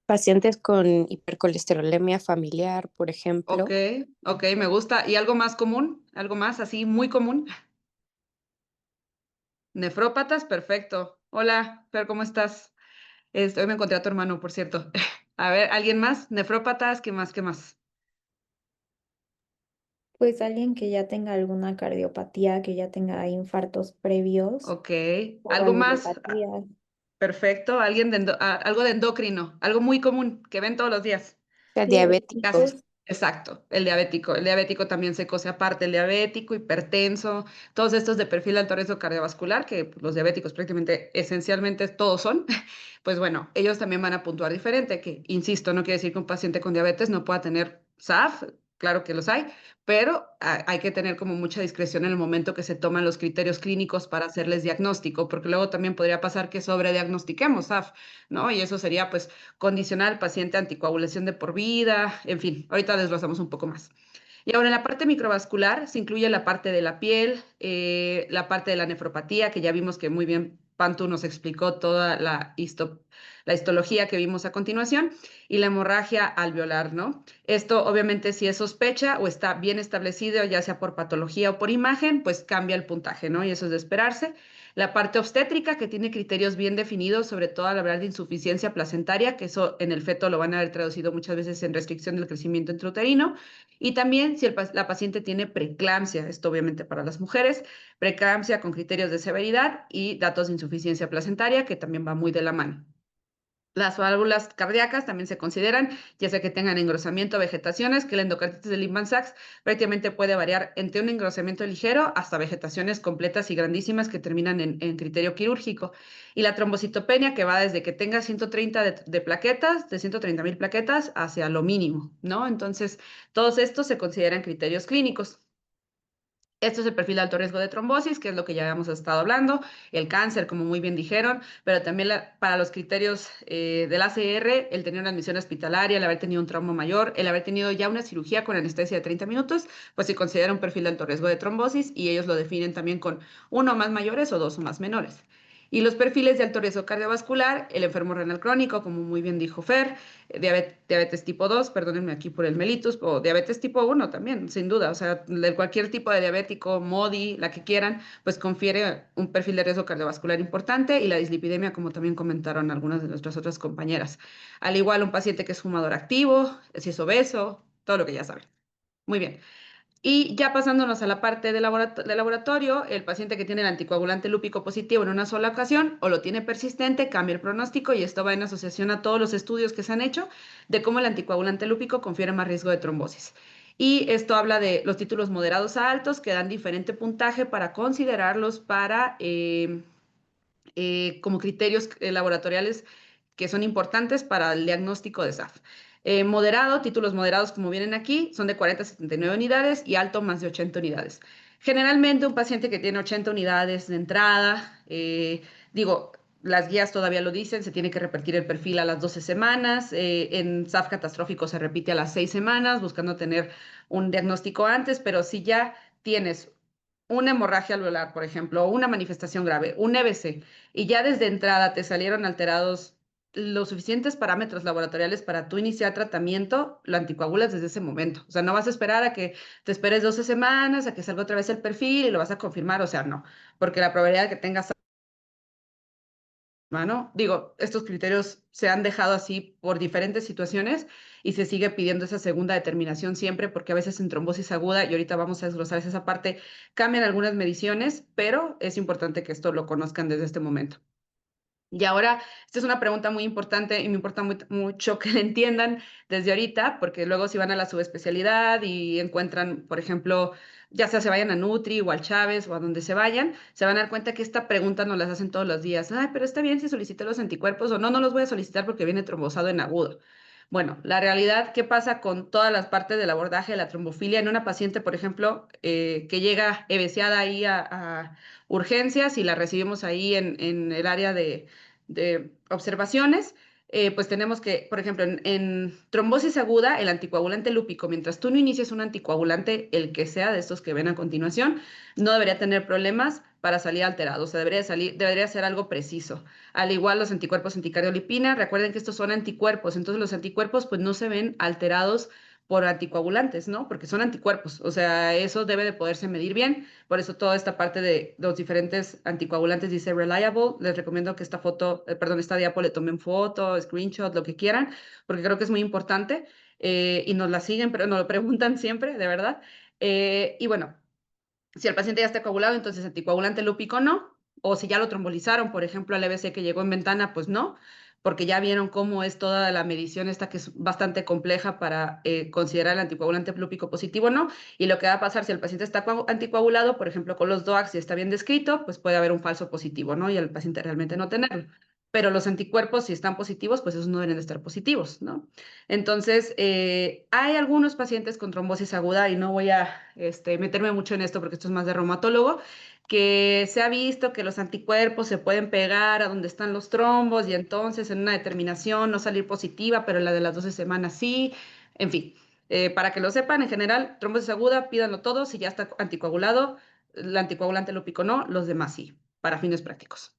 Pacientes con hipercolesterolemia familiar, por ejemplo. Ok, ok, me gusta. ¿Y algo más común? ¿Algo más así muy común? Nefrópatas, perfecto. Hola, Fer, ¿cómo estás? Hoy me encontré a tu hermano, por cierto. A ver, ¿alguien más? Nefrópatas, ¿qué más? ¿Qué más? Pues alguien que ya tenga alguna cardiopatía, que ya tenga infartos previos Ok. o ¿Algo más? angiopatías. Perfecto. ¿Alguien algo de endocrino? Algo muy común que ven todos los días. Casos. Diabéticos. Exacto, el diabético. El diabético también se cose aparte, el diabético, hipertenso, todos estos de perfil de alto riesgo cardiovascular, que pues, los diabéticos prácticamente esencialmente todos son, pues bueno, ellos también van a puntuar diferente, que insisto, no quiere decir que un paciente con diabetes no pueda tener SAF, claro que los hay, pero hay que tener como mucha discreción en el momento que se toman los criterios clínicos para hacerles diagnóstico, porque luego también podría pasar que sobrediagnostiquemos SAF, ¿no? Y eso sería pues condicionar al paciente a anticoagulación de por vida, en fin, ahorita desglosamos un poco más. Y ahora en la parte microvascular se incluye la parte de la piel, la parte de la nefropatía, que ya vimos que muy bien Pantu nos explicó toda la histología que vimos a continuación, y la hemorragia alveolar, ¿no? Esto obviamente si es sospecha o está bien establecido, ya sea por patología o por imagen, pues cambia el puntaje, ¿no? Y eso es de esperarse. La parte obstétrica, que tiene criterios bien definidos, sobre todo al hablar de insuficiencia placentaria, que eso en el feto lo van a haber traducido muchas veces en restricción del crecimiento intrauterino. Y también si la paciente tiene preeclampsia, esto obviamente para las mujeres, preeclampsia con criterios de severidad y datos de insuficiencia placentaria, que también va muy de la mano. Las válvulas cardíacas también se consideran, ya sea que tengan engrosamiento o vegetaciones, que la endocarditis de Lehmann-Sachs prácticamente puede variar entre un engrosamiento ligero hasta vegetaciones completas y grandísimas que terminan en criterio quirúrgico. Y la trombocitopenia, que va desde que tenga 130 de plaquetas, de 130,000 plaquetas, hacia lo mínimo, ¿no? Entonces, todos estos se consideran criterios clínicos. Esto es el perfil de alto riesgo de trombosis, que es lo que ya habíamos estado hablando, el cáncer, como muy bien dijeron, pero también para los criterios del ACR, el tener una admisión hospitalaria, el haber tenido un trauma mayor, el haber tenido ya una cirugía con anestesia de 30 minutos, pues se considera un perfil de alto riesgo de trombosis y ellos lo definen también con 1 o más mayores o 2 o más menores. Y los perfiles de alto riesgo cardiovascular, el enfermo renal crónico, como muy bien dijo Fer, diabetes tipo 2, perdónenme aquí por el mellitus, o diabetes tipo 1 también, sin duda, o sea, cualquier tipo de diabético, MODI, la que quieran, pues confiere un perfil de riesgo cardiovascular importante y la dislipidemia, como también comentaron algunas de nuestras otras compañeras. Al igual, un paciente que es fumador activo, si es obeso, todo lo que ya saben. Muy bien. Y ya pasándonos a la parte de laboratorio, el paciente que tiene el anticoagulante lúpico positivo en una sola ocasión o lo tiene persistente, cambia el pronóstico y esto va en asociación a todos los estudios que se han hecho de cómo el anticoagulante lúpico confiere más riesgo de trombosis. Y esto habla de los títulos moderados a altos que dan diferente puntaje para considerarlos para como criterios laboratoriales que son importantes para el diagnóstico de SAF. Moderado, títulos moderados como vienen aquí, son de 40 a 79 unidades y alto más de 80 unidades. Generalmente un paciente que tiene 80 unidades de entrada, digo, las guías todavía lo dicen, se tiene que repetir el perfil a las 12 semanas, en SAF catastrófico se repite a las 6 semanas, buscando tener un diagnóstico antes, pero si ya tienes una hemorragia alveolar, por ejemplo, o una manifestación grave, un EBC, y ya desde entrada te salieron alterados los suficientes parámetros laboratoriales para tú iniciar tratamiento, lo anticoagulas desde ese momento. O sea, no vas a esperar a que te esperes 12 semanas, a que salga otra vez el perfil y lo vas a confirmar, o sea, no, porque la probabilidad de que tengas mano. Digo, estos criterios se han dejado así por diferentes situaciones y se sigue pidiendo esa segunda determinación siempre porque a veces en trombosis aguda, y ahorita vamos a desglosar esa parte, cambian algunas mediciones, pero es importante que esto lo conozcan desde este momento. Y ahora, esta es una pregunta muy importante y me importa mucho que la entiendan desde ahorita, porque luego si van a la subespecialidad y encuentran, por ejemplo, ya sea se vayan a Nutri o al Chávez o a donde se vayan, se van a dar cuenta que esta pregunta nos la hacen todos los días. Ay, pero está bien si solicité los anticuerpos o no, no los voy a solicitar porque viene trombosado en agudo. Bueno, la realidad, ¿qué pasa con todas las partes del abordaje de la trombofilia en una paciente, por ejemplo, que llega ebeseada ahí a urgencias y la recibimos ahí en el área de observaciones? Pues tenemos que, por ejemplo, en trombosis aguda, el anticoagulante lúpico, mientras tú no inicies un anticoagulante, el que sea de estos que ven a continuación, no debería tener problemas para salir alterado, o sea, debería ser algo preciso. Al igual los anticuerpos anticardiolipina, recuerden que estos son anticuerpos, entonces los anticuerpos pues no se ven alterados por anticoagulantes, ¿no? Porque son anticuerpos, o sea, eso debe de poderse medir bien, por eso toda esta parte de los diferentes anticoagulantes dice reliable, les recomiendo que esta diapo le tomen foto, screenshot, lo que quieran, porque creo que es muy importante y nos la siguen, pero nos lo preguntan siempre, de verdad. Y bueno, si el paciente ya está coagulado, entonces anticoagulante lúpico no. O si ya lo trombolizaron, por ejemplo, al EBC que llegó en ventana, pues no, porque ya vieron cómo es toda la medición esta que es bastante compleja para considerar el anticoagulante lúpico positivo o no. Y lo que va a pasar si el paciente está anticoagulado, por ejemplo, con los DOACs y está bien descrito, pues puede haber un falso positivo, ¿no? Y el paciente realmente no tenerlo. Pero los anticuerpos, si están positivos, pues esos no deben de estar positivos, ¿no? Entonces, hay algunos pacientes con trombosis aguda, y no voy a meterme mucho en esto porque esto es más de reumatólogo, que se ha visto que los anticuerpos se pueden pegar a donde están los trombos y entonces en una determinación no salir positiva, pero en la de las 12 semanas sí. En fin, para que lo sepan, en general, trombosis aguda, pídanlo todo. Si ya está anticoagulado, el anticoagulante lúpico no, los demás sí, para fines prácticos.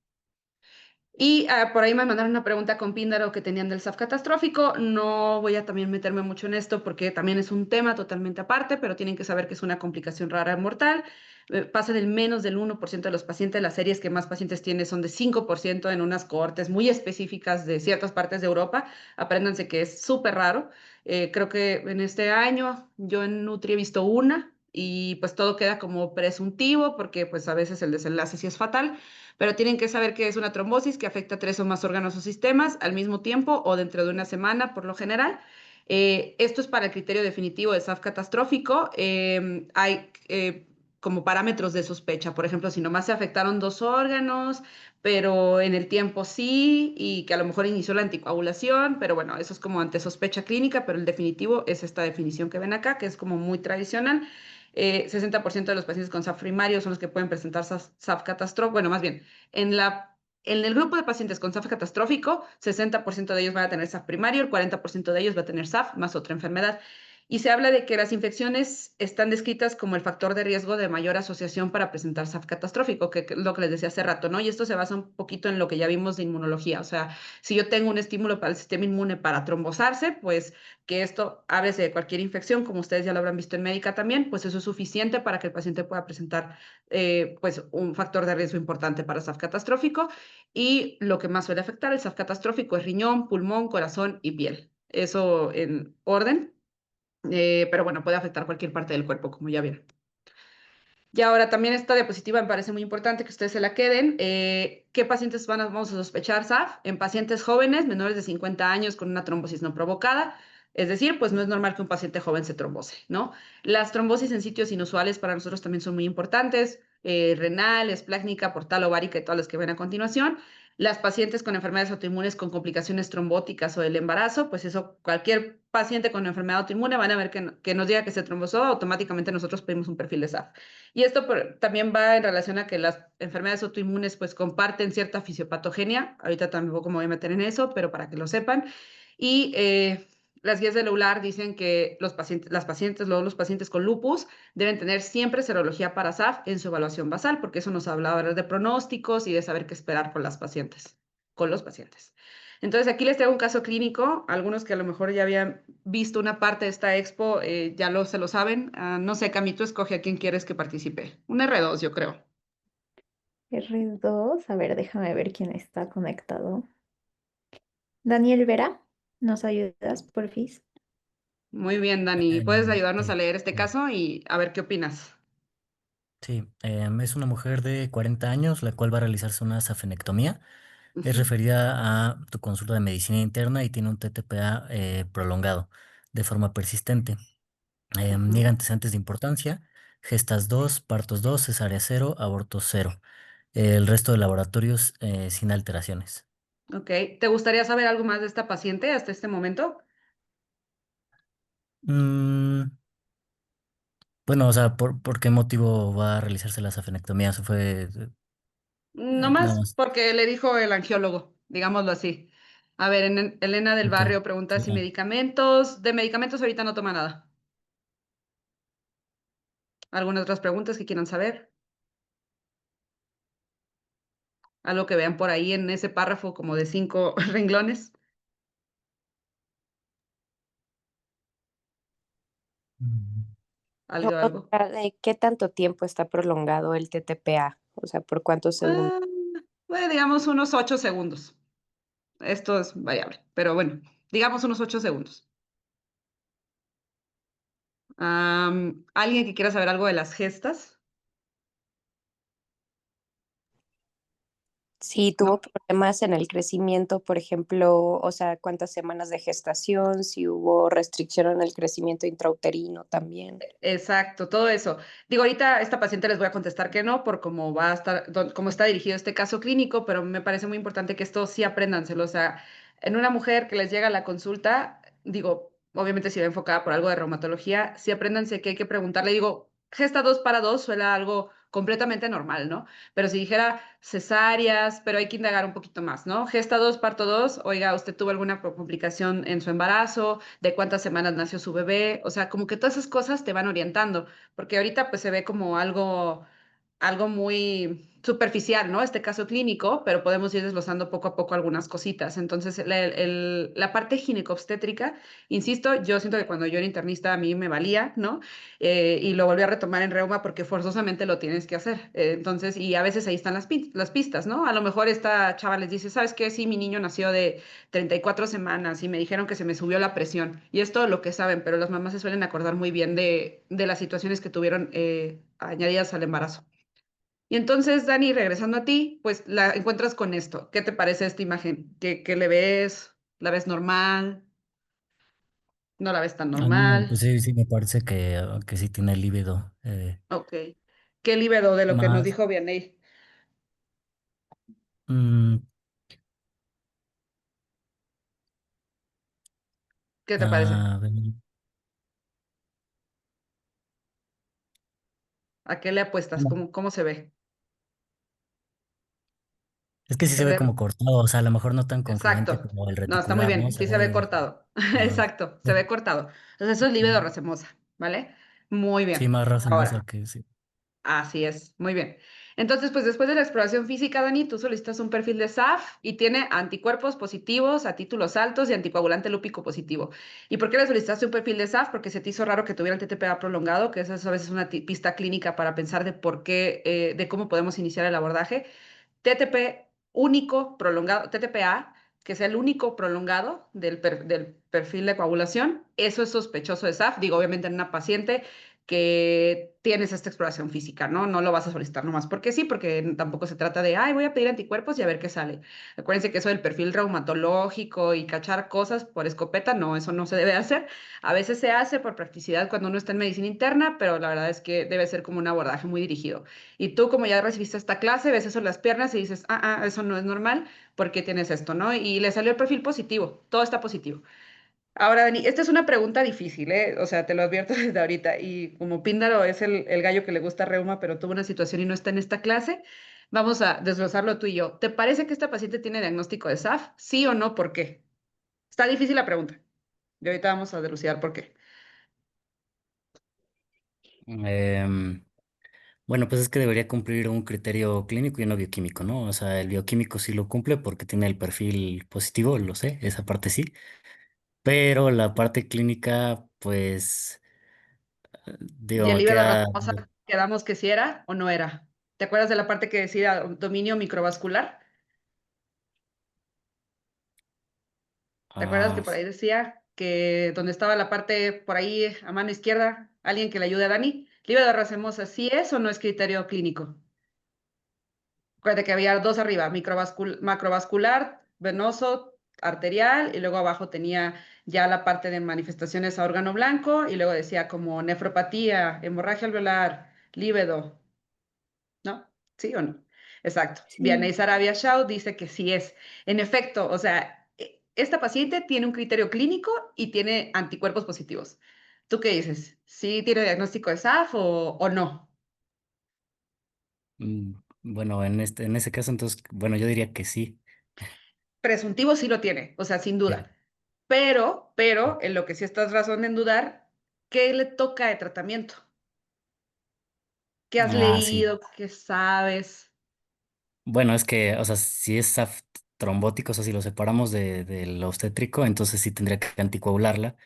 Y por ahí me mandaron una pregunta con Píndaro que tenían del SAF catastrófico. No voy a también meterme mucho en esto porque también es un tema totalmente aparte, pero tienen que saber que es una complicación rara mortal. Pasa del menos del 1% de los pacientes. Las series que más pacientes tiene son de 5% en unas cohortes muy específicas de ciertas partes de Europa. Apréndanse que es súper raro. Creo que en este año yo en Nutri he visto una y pues todo queda como presuntivo porque pues a veces el desenlace sí es fatal, pero tienen que saber que es una trombosis que afecta a 3 o más órganos o sistemas al mismo tiempo o dentro de una semana por lo general. Esto es para el criterio definitivo de SAF catastrófico. Hay como parámetros de sospecha. Por ejemplo, si nomás se afectaron 2 órganos, pero en el tiempo sí, y que a lo mejor inició la anticoagulación, pero bueno, eso es como ante sospecha clínica, pero el definitivo es esta definición que ven acá, que es como muy tradicional. 60% de los pacientes con SAF primario son los que pueden presentar SAF catastrófico. Bueno, más bien, en el grupo de pacientes con SAF catastrófico, 60% de ellos van a tener SAF primario, el 40% de ellos va a tener SAF más otra enfermedad. Y se habla de que las infecciones están descritas como el factor de riesgo de mayor asociación para presentar SAF catastrófico, que es lo que les decía hace rato, ¿no? Y esto se basa un poquito en lo que ya vimos de inmunología. O sea, si yo tengo un estímulo para el sistema inmune para trombosarse, pues que esto háblese de cualquier infección, como ustedes ya lo habrán visto en médica también, pues eso es suficiente para que el paciente pueda presentar pues un factor de riesgo importante para SAF catastrófico. Y lo que más suele afectar el SAF catastrófico es riñón, pulmón, corazón y piel. Eso en orden. Pero bueno, puede afectar cualquier parte del cuerpo, como ya vieron. Y ahora también esta diapositiva me parece muy importante que ustedes se la queden. ¿Qué pacientes vamos a sospechar SAF? En pacientes jóvenes, menores de 50 años con una trombosis no provocada. Es decir, pues no es normal que un paciente joven se trombose, ¿no? Las trombosis en sitios inusuales para nosotros también son muy importantes. Renal, esplácnica, portal, ovárica y todas las que ven a continuación. Las pacientes con enfermedades autoinmunes con complicaciones trombóticas o del embarazo, pues eso, cualquier paciente con enfermedad autoinmune van a ver que nos diga que se trombosó, automáticamente nosotros pedimos un perfil de SAF. Y esto también va en relación a que las enfermedades autoinmunes pues comparten cierta fisiopatogenia. Ahorita tampoco me voy a meter en eso, pero para que lo sepan. Y las guías del EULAR dicen que los pacientes con lupus deben tener siempre serología para SAF en su evaluación basal, porque eso nos habla ahora de pronósticos y de saber qué esperar con los pacientes. Entonces, aquí les traigo un caso clínico. Algunos que a lo mejor ya habían visto una parte de esta expo, se lo saben. No sé, Cami, tú escoge a quién quieres que participe. Un R2, yo creo. R2, a ver, déjame ver quién está conectado. Daniel Vera, ¿nos ayudas, porfis? Muy bien, Dani. ¿Puedes ayudarnos a Sí, leer este caso y a ver qué opinas? sí, es una mujer de 40 años la cual va a realizarse una safenectomía. Es Ujú, referida a tu consulta de medicina interna y tiene un TTPA prolongado de forma persistente. ujú. Niega antecedentes de importancia, gestas 2, partos 2, cesárea 0, aborto 0. El resto de laboratorios sin alteraciones. Ok. ¿Te gustaría saber algo más de esta paciente hasta este momento? Mm, bueno, o sea, ¿por qué motivo va a realizarse la safenectomía? Eso fue nada Nomás más. porque le dijo el angiólogo, digámoslo así. A ver, Elena del Ok. Barrio pregunta Sí, si medicamentos. De medicamentos ahorita no toma nada. ¿Algunas otras preguntas que quieran saber? Algo que vean por ahí en ese párrafo como de 5 renglones. mm, O Algo. sea, ¿de qué tanto tiempo está prolongado el TTPA? O sea, ¿por cuántos segundos? Ah, bueno, digamos unos 8 segundos. Esto es variable, pero bueno, digamos unos 8 segundos. ¿Alguien que quiera saber algo de las gestas? Si tuvo ¿No? problemas en el crecimiento, por ejemplo, o sea, cuántas semanas de gestación, si hubo restricción en el crecimiento intrauterino también. Exacto, todo eso. Digo, ahorita a esta paciente les voy a contestar que no, por cómo va a estar, cómo está dirigido este caso clínico, pero me parece muy importante que esto sí apréndanselo. O sea, en una mujer que les llega a la consulta, digo, obviamente si va enfocada por algo de reumatología, sí apréndanse que hay que preguntarle. Digo, gesta 2 para 2 suena algo completamente normal, ¿no? Pero si dijera cesáreas, pero hay que indagar un poquito más, ¿no? Gesta 2 parto 2 oiga, ¿usted tuvo alguna complicación en su embarazo? ¿De cuántas semanas nació su bebé? O sea, como que todas esas cosas te van orientando, porque ahorita pues se ve como algo muy superficial, ¿no? Este caso clínico, pero podemos ir desglosando poco a poco algunas cositas. Entonces, la parte ginecobstétrica, insisto, yo siento que cuando yo era internista a mí me valía, ¿no? Y lo volví a retomar en reuma porque forzosamente lo tienes que hacer. Entonces, y a veces ahí están las pistas, ¿no? A lo mejor esta chava les dice, ¿sabes qué? Sí, mi niño nació de 34 semanas y me dijeron que se me subió la presión. Y es todo lo que saben, pero las mamás se suelen acordar muy bien de las situaciones que tuvieron añadidas al embarazo. Y entonces, Dani, regresando a ti, pues la encuentras con esto. ¿Qué te parece esta imagen? ¿Qué le ves? ¿La ves normal? ¿No la ves tan Ah, no, pues normal? sí, sí me parece que sí tiene líbido. Ok. ¿Qué líbido de lo que nos Más, dijo Vianney? mm, ¿Qué te parece? a ver, ¿A qué le apuestas? no, ¿Cómo se ve? es que sí ¿Se se ve ve? como cortado, o sea, a lo mejor no tan congruente Exacto. como el No, está muy reticular, ¿no? bien. Se Sí se ve ve, cortado. ajá, Exacto. Se ve cortado. Entonces, eso es líbido racemosa, ¿vale? Muy sí, bien. más racemosa Ahora. que sí. Así es, muy bien. Entonces, pues después de la exploración física, Dani, tú solicitas un perfil de SAF y tiene anticuerpos positivos a títulos altos y anticoagulante lúpico positivo. ¿Y por qué le solicitaste un perfil de SAF? Porque se te hizo raro que tuviera el TTPA prolongado, que esa es a veces una pista clínica para pensar de por qué, de cómo podemos iniciar el abordaje. TTP único prolongado, TTPA, que es el único prolongado del perfil de coagulación, eso es sospechoso de SAF. Digo, obviamente en una paciente que tienes esta exploración física, ¿no? No lo vas a solicitar nomás porque sí, porque tampoco se trata de, ay, voy a pedir anticuerpos y a ver qué sale. Acuérdense que eso del perfil reumatológico y cachar cosas por escopeta, no, eso no se debe hacer. A veces se hace por practicidad cuando uno está en medicina interna, pero la verdad es que debe ser como un abordaje muy dirigido. Y tú, como ya recibiste esta clase, ves eso en las piernas y dices, eso no es normal, ¿por qué tienes esto, no? Y le salió el perfil positivo, todo está positivo. Ahora, Dani, esta es una pregunta difícil, ¿eh? O sea, te lo advierto desde ahorita. Y como Píndaro es el gallo que le gusta reuma, pero tuvo una situación y no está en esta clase, vamos a desglosarlo tú y yo. ¿Te parece que esta paciente tiene diagnóstico de SAF? ¿Sí o no? ¿Por qué? Está difícil la pregunta. Y ahorita vamos a delucidar por qué. Em, bueno, pues es que debería cumplir un criterio clínico y uno bioquímico, ¿no? O sea, el bioquímico sí lo cumple porque tiene el perfil positivo, lo sé, esa parte sí, pero la parte clínica, pues, ¿Y digo, el me hígado queda... racemosa quedamos que sí era o no era? ¿Te acuerdas de la parte que decía dominio microvascular? ¿Te acuerdas que ah, por ahí decía que donde estaba la parte por ahí a mano izquierda, alguien que le ayude a Dani? Líbano racemosa, ¿sí es o no es criterio clínico? Acuérdate que había dos arriba, macrovascular, venoso, arterial, y luego abajo tenía ya la parte de manifestaciones a órgano blanco, y luego decía como nefropatía, hemorragia alveolar, líbedo, ¿no? ¿Sí o no? Exacto. Sí. Vianney Sarabia Shaw dice que sí es. En efecto, o sea, esta paciente tiene un criterio clínico y tiene anticuerpos positivos. ¿Tú qué dices? ¿Sí tiene diagnóstico de SAF o no? mm, bueno, en ese caso, entonces, bueno, yo diría que sí. Presuntivo sí lo tiene, o sea, sin Sí. duda. Pero, en lo que sí estás razón en dudar, ¿qué le toca de tratamiento? ¿Qué has Ah, sí. leído? ¿Qué sabes? Bueno, es que, o sea, si es trombótico, o sea, si lo separamos del obstétrico, entonces sí tendría que anticoagularla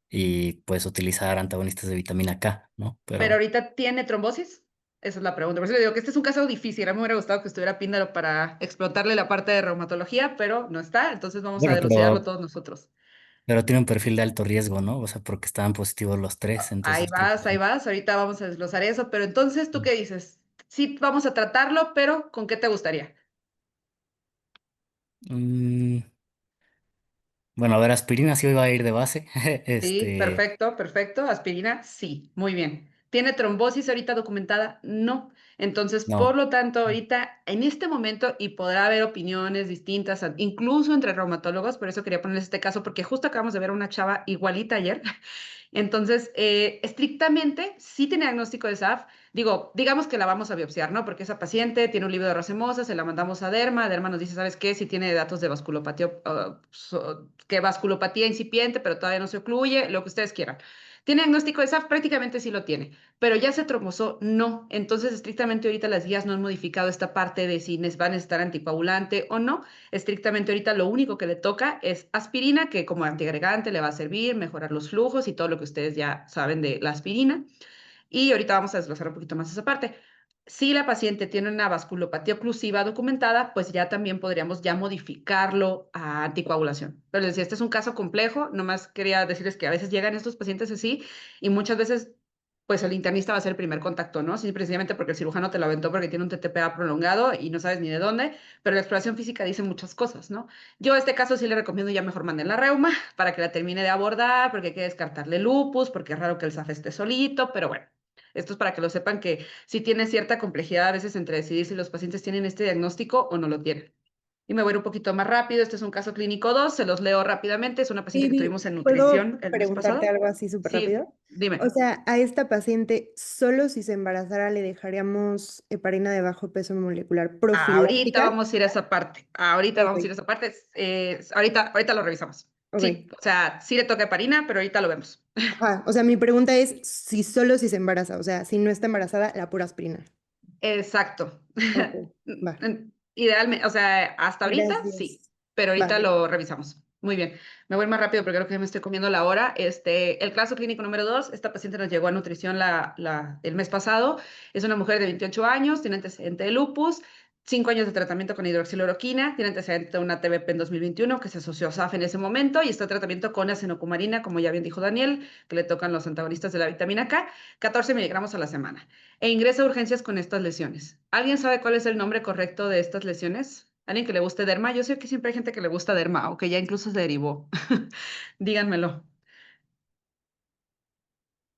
y pues utilizar antagonistas de vitamina K, ¿no? ¿Pero Pero, ahorita tiene trombosis? Esa es la pregunta. Por eso le digo que este es un caso difícil. A mí me hubiera gustado que estuviera Píndaro para explotarle la parte de reumatología, pero no está. Entonces vamos a bueno, delucidarlo todos nosotros. pero tiene un perfil de alto riesgo, ¿no? O sea, porque estaban positivos los tres, Ahí entonces creo que vas, ahí sí. vas. Ahorita vamos a desglosar eso. Pero entonces, ¿tú qué dices? Sí, vamos a tratarlo, pero ¿con qué te gustaría? Mm, bueno, a ver, aspirina sí iba a ir de base. Sí, Este, perfecto, perfecto. Aspirina, sí, muy bien. ¿Tiene trombosis ahorita documentada? No. Entonces, por no. lo tanto, ahorita, en este momento, y podrá haber opiniones distintas, incluso entre reumatólogos, por eso quería ponerles este caso, porque justo acabamos de ver a una chava igualita ayer. Entonces, estrictamente, sí tiene diagnóstico de SAF. Digo, digamos que la vamos a biopsiar, ¿no? Porque esa paciente tiene un lívido racemosa, se la mandamos a Derma. Derma nos dice, ¿sabes qué? Si tiene datos de vasculopatía, que vasculopatía incipiente, pero todavía no se ocluye, lo que ustedes quieran. ¿Tiene diagnóstico de SAF? Prácticamente sí lo tiene, pero ya se trombosó, no. Entonces, estrictamente ahorita las guías no han modificado esta parte de si va a necesitar anticoagulante o no. Estrictamente ahorita lo único que le toca es aspirina, que como antiagregante le va a servir, mejorar los flujos y todo lo que ustedes ya saben de la aspirina. Y ahorita vamos a desglosar un poquito más esa parte. Si la paciente tiene una vasculopatía oclusiva documentada, pues ya también podríamos ya modificarlo a anticoagulación. Pero les decía, este es un caso complejo, nomás quería decirles que a veces llegan estos pacientes así y muchas veces pues el internista va a ser el primer contacto, ¿no? Sí, precisamente porque el cirujano te lo aventó porque tiene un TTPA prolongado y no sabes ni de dónde, pero la exploración física dice muchas cosas, ¿no? Yo este caso sí le recomiendo ya mejor manden la reuma para que la termine de abordar, porque hay que descartarle lupus, porque es raro que el SAF esté solito, pero bueno. Esto es para que lo sepan que sí tiene cierta complejidad a veces entre decidir si los pacientes tienen este diagnóstico o no lo tienen. Y me voy a ir un poquito más rápido. Este es un caso clínico 2, se los leo rápidamente. Es una paciente que Vivi, tuvimos en ¿puedo nutrición el mes preguntarte pasado. algo así súper Sí, rápido? dime. O sea, a esta paciente, solo si se embarazara le dejaríamos heparina de bajo peso molecular Ahorita profiláctica. vamos a ir a esa parte. Ahorita vamos a ir a Ok, esa parte. Ahorita lo revisamos. ok. Sí, o sea, sí le toca heparina, pero ahorita lo vemos. Ajá, o sea, mi pregunta es si solo si se embaraza, o sea, si no está embarazada, la pura aspirina. Exacto. Ok, va. Idealmente, o sea, hasta ahorita sí, Gracias. pero ahorita Vale. lo revisamos. Muy bien. Me voy más rápido porque creo que ya me estoy comiendo la hora. El caso clínico número 2, esta paciente nos llegó a nutrición el mes pasado. Es una mujer de 28 años, tiene antecedente de lupus, 5 años de tratamiento con hidroxiloroquina, tiene antecedente de una TBP en 2021 que se asoció a SAF en ese momento y está en tratamiento con acenocumarina, como ya bien dijo Daniel, que le tocan los antagonistas de la vitamina K, 14 miligramos a la semana e ingresa a urgencias con estas lesiones. ¿Alguien sabe cuál es el nombre correcto de estas lesiones? ¿Alguien que le guste derma? Yo sé que siempre hay gente que le gusta derma o que ya incluso se derivó. Díganmelo.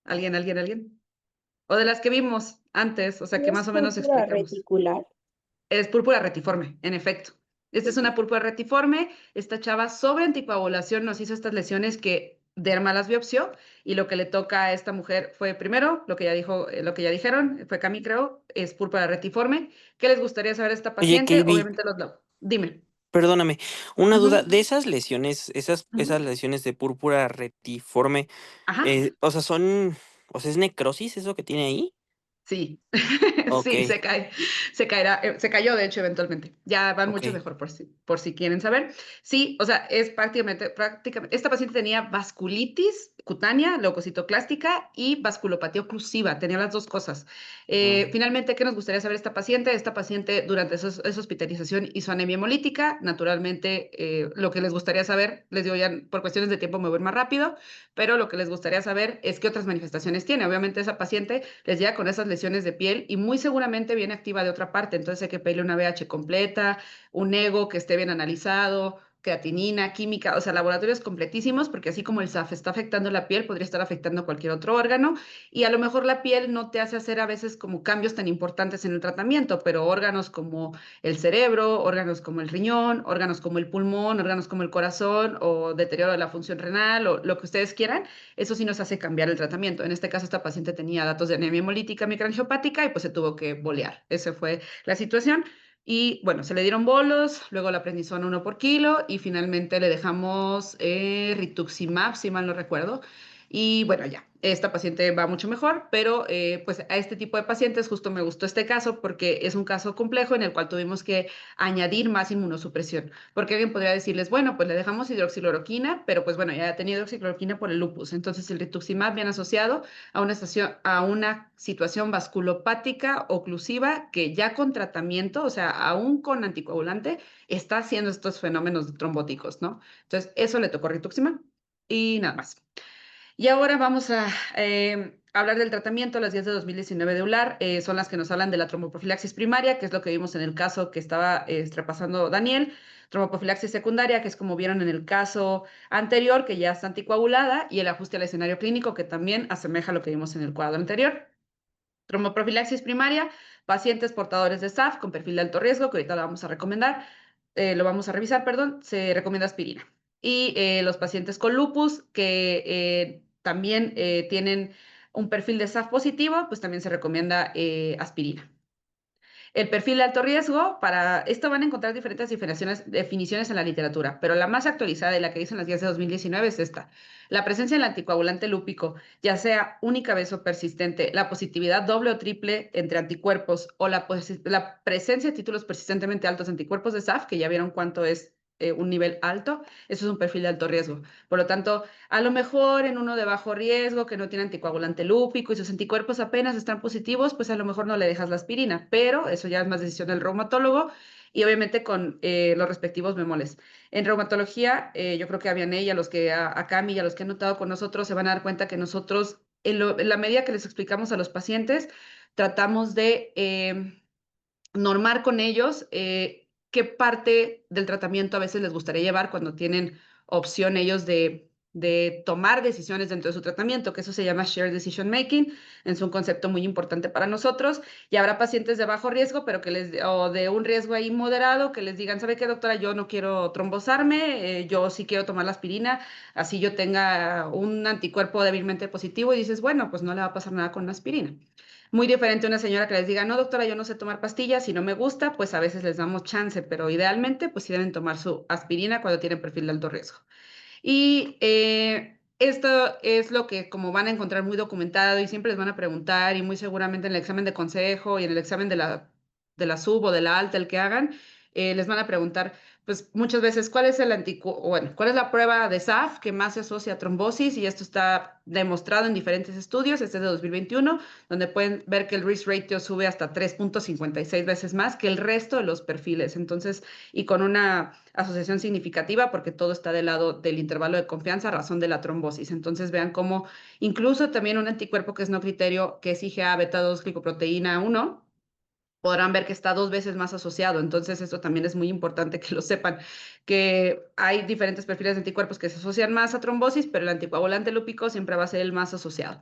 ¿Alguien? O de las que vimos antes, o sea, que ¿No es más o menos púrpura explicamos. reticular? Es púrpura retiforme, en efecto. Esta es una púrpura retiforme. Esta chava sobre anticoagulación nos hizo estas lesiones que derma las biopsió y lo que le toca a esta mujer fue primero, lo que ya dijo, lo que ya dijeron, fue Cami, creo, es púrpura retiforme. ¿Qué les gustaría saber de esta Oye, paciente? Katie, Obviamente dime. perdóname, una duda, Ujú, de esas lesiones, esas ujú. lesiones de púrpura retiforme, Ajá. o sea, o sea, ¿es necrosis eso que tiene ahí? Sí, Ok, sí, se caerá, se cayó de hecho eventualmente. Ya van ok. mucho mejor por si quieren saber. Sí, o sea, es prácticamente, esta paciente tenía vasculitis cutánea, leucocitoclástica y vasculopatía oclusiva, tenía las dos cosas. Mm. Finalmente, ¿qué nos gustaría saber de esta paciente? Esta paciente durante esa hospitalización hizo anemia hemolítica, naturalmente lo que les gustaría saber, les digo ya por cuestiones de tiempo me voy más rápido, pero lo que les gustaría saber es qué otras manifestaciones tiene. Obviamente esa paciente les llega con esas lesiones de piel y muy seguramente viene activa de otra parte, entonces hay que pedirle una VH completa, un ego que esté bien analizado, creatinina, química, o sea, laboratorios completísimos, porque así como el SAF está afectando la piel, podría estar afectando cualquier otro órgano, y a lo mejor la piel no te hace hacer a veces como cambios tan importantes en el tratamiento, pero órganos como el cerebro, órganos como el riñón, órganos como el pulmón, órganos como el corazón, o deterioro de la función renal, o lo que ustedes quieran, eso sí nos hace cambiar el tratamiento. En este caso, esta paciente tenía datos de anemia hemolítica microangiopática y pues se tuvo que bolear. Esa fue la situación. Y bueno, se le dieron bolos, luego la prednisona 1 por kilo y finalmente le dejamos rituximab, si mal no recuerdo. Y bueno, ya, esta paciente va mucho mejor, pero pues a este tipo de pacientes justo me gustó este caso porque es un caso complejo en el cual tuvimos que añadir más inmunosupresión. Porque alguien podría decirles, bueno, pues le dejamos hidroxiloroquina, pero pues bueno, ya ha tenido hidroxiloroquina por el lupus. Entonces el rituximab bien asociado a una situación vasculopática oclusiva que ya con tratamiento, o sea, aún con anticoagulante, está haciendo estos fenómenos trombóticos, ¿no? Entonces eso le tocó rituximab y nada más. Y ahora vamos a hablar del tratamiento. Las guías de 2019 de ULAR son las que nos hablan de la tromboprofilaxis primaria, que es lo que vimos en el caso que estaba repasando Daniel. Tromboprofilaxis secundaria, que es como vieron en el caso anterior, que ya está anticoagulada, y el ajuste al escenario clínico, que también asemeja a lo que vimos en el cuadro anterior. Tromboprofilaxis primaria, pacientes portadores de SAF con perfil de alto riesgo, que ahorita lo vamos a recomendar, lo vamos a revisar, perdón, se recomienda aspirina. Y los pacientes con lupus que también tienen un perfil de SAF positivo, pues también se recomienda aspirina. El perfil de alto riesgo, para esto van a encontrar diferentes definiciones en la literatura, pero la más actualizada y la que dicen las guías de 2019 es esta. La presencia del anticoagulante lúpico, ya sea única vez o persistente, la positividad doble o triple entre anticuerpos o la presencia de títulos persistentemente altos de anticuerpos de SAF, que ya vieron cuánto es un nivel alto, eso es un perfil de alto riesgo. Por lo tanto, a lo mejor en uno de bajo riesgo, que no tiene anticoagulante lúpico y sus anticuerpos apenas están positivos, pues a lo mejor no le dejas la aspirina, pero eso ya es más decisión del reumatólogo y obviamente con los respectivos bemoles. En reumatología, yo creo que a Vianey y a los que a Cami y a los que han notado con nosotros se van a dar cuenta que nosotros, en la medida que les explicamos a los pacientes, tratamos de normar con ellos qué parte del tratamiento a veces les gustaría llevar cuando tienen opción ellos de tomar decisiones dentro de su tratamiento, que eso se llama Shared Decision Making, es un concepto muy importante para nosotros, y habrá pacientes de bajo riesgo, pero o de un riesgo ahí moderado, que les digan, ¿sabe qué, doctora? Yo no quiero trombosarme, yo sí quiero tomar la aspirina, así yo tenga un anticuerpo débilmente positivo, y dices, bueno, pues no le va a pasar nada con la aspirina. Muy diferente a una señora que les diga, no, doctora, yo no sé tomar pastillas, si no me gusta, pues a veces les damos chance, pero idealmente, pues sí deben tomar su aspirina cuando tienen perfil de alto riesgo. Y esto es lo que como van a encontrar muy documentado y siempre les van a preguntar y muy seguramente en el examen de consejo y en el examen de la sub o de la alta, el que hagan, les van a preguntar, pues muchas veces, ¿cuál es cuál es la prueba de SAF que más se asocia a trombosis? Y esto está demostrado en diferentes estudios, este es de 2021, donde pueden ver que el risk ratio sube hasta 3.56 veces más que el resto de los perfiles. Entonces, y con una asociación significativa porque todo está del lado del intervalo de confianza a razón de la trombosis. Entonces vean cómo incluso también un anticuerpo que es no criterio, que es IgA beta 2 glicoproteína 1, podrán ver que está 2 veces más asociado. Entonces, esto también es muy importante que lo sepan, que hay diferentes perfiles de anticuerpos que se asocian más a trombosis, pero el anticoagulante lúpico siempre va a ser el más asociado.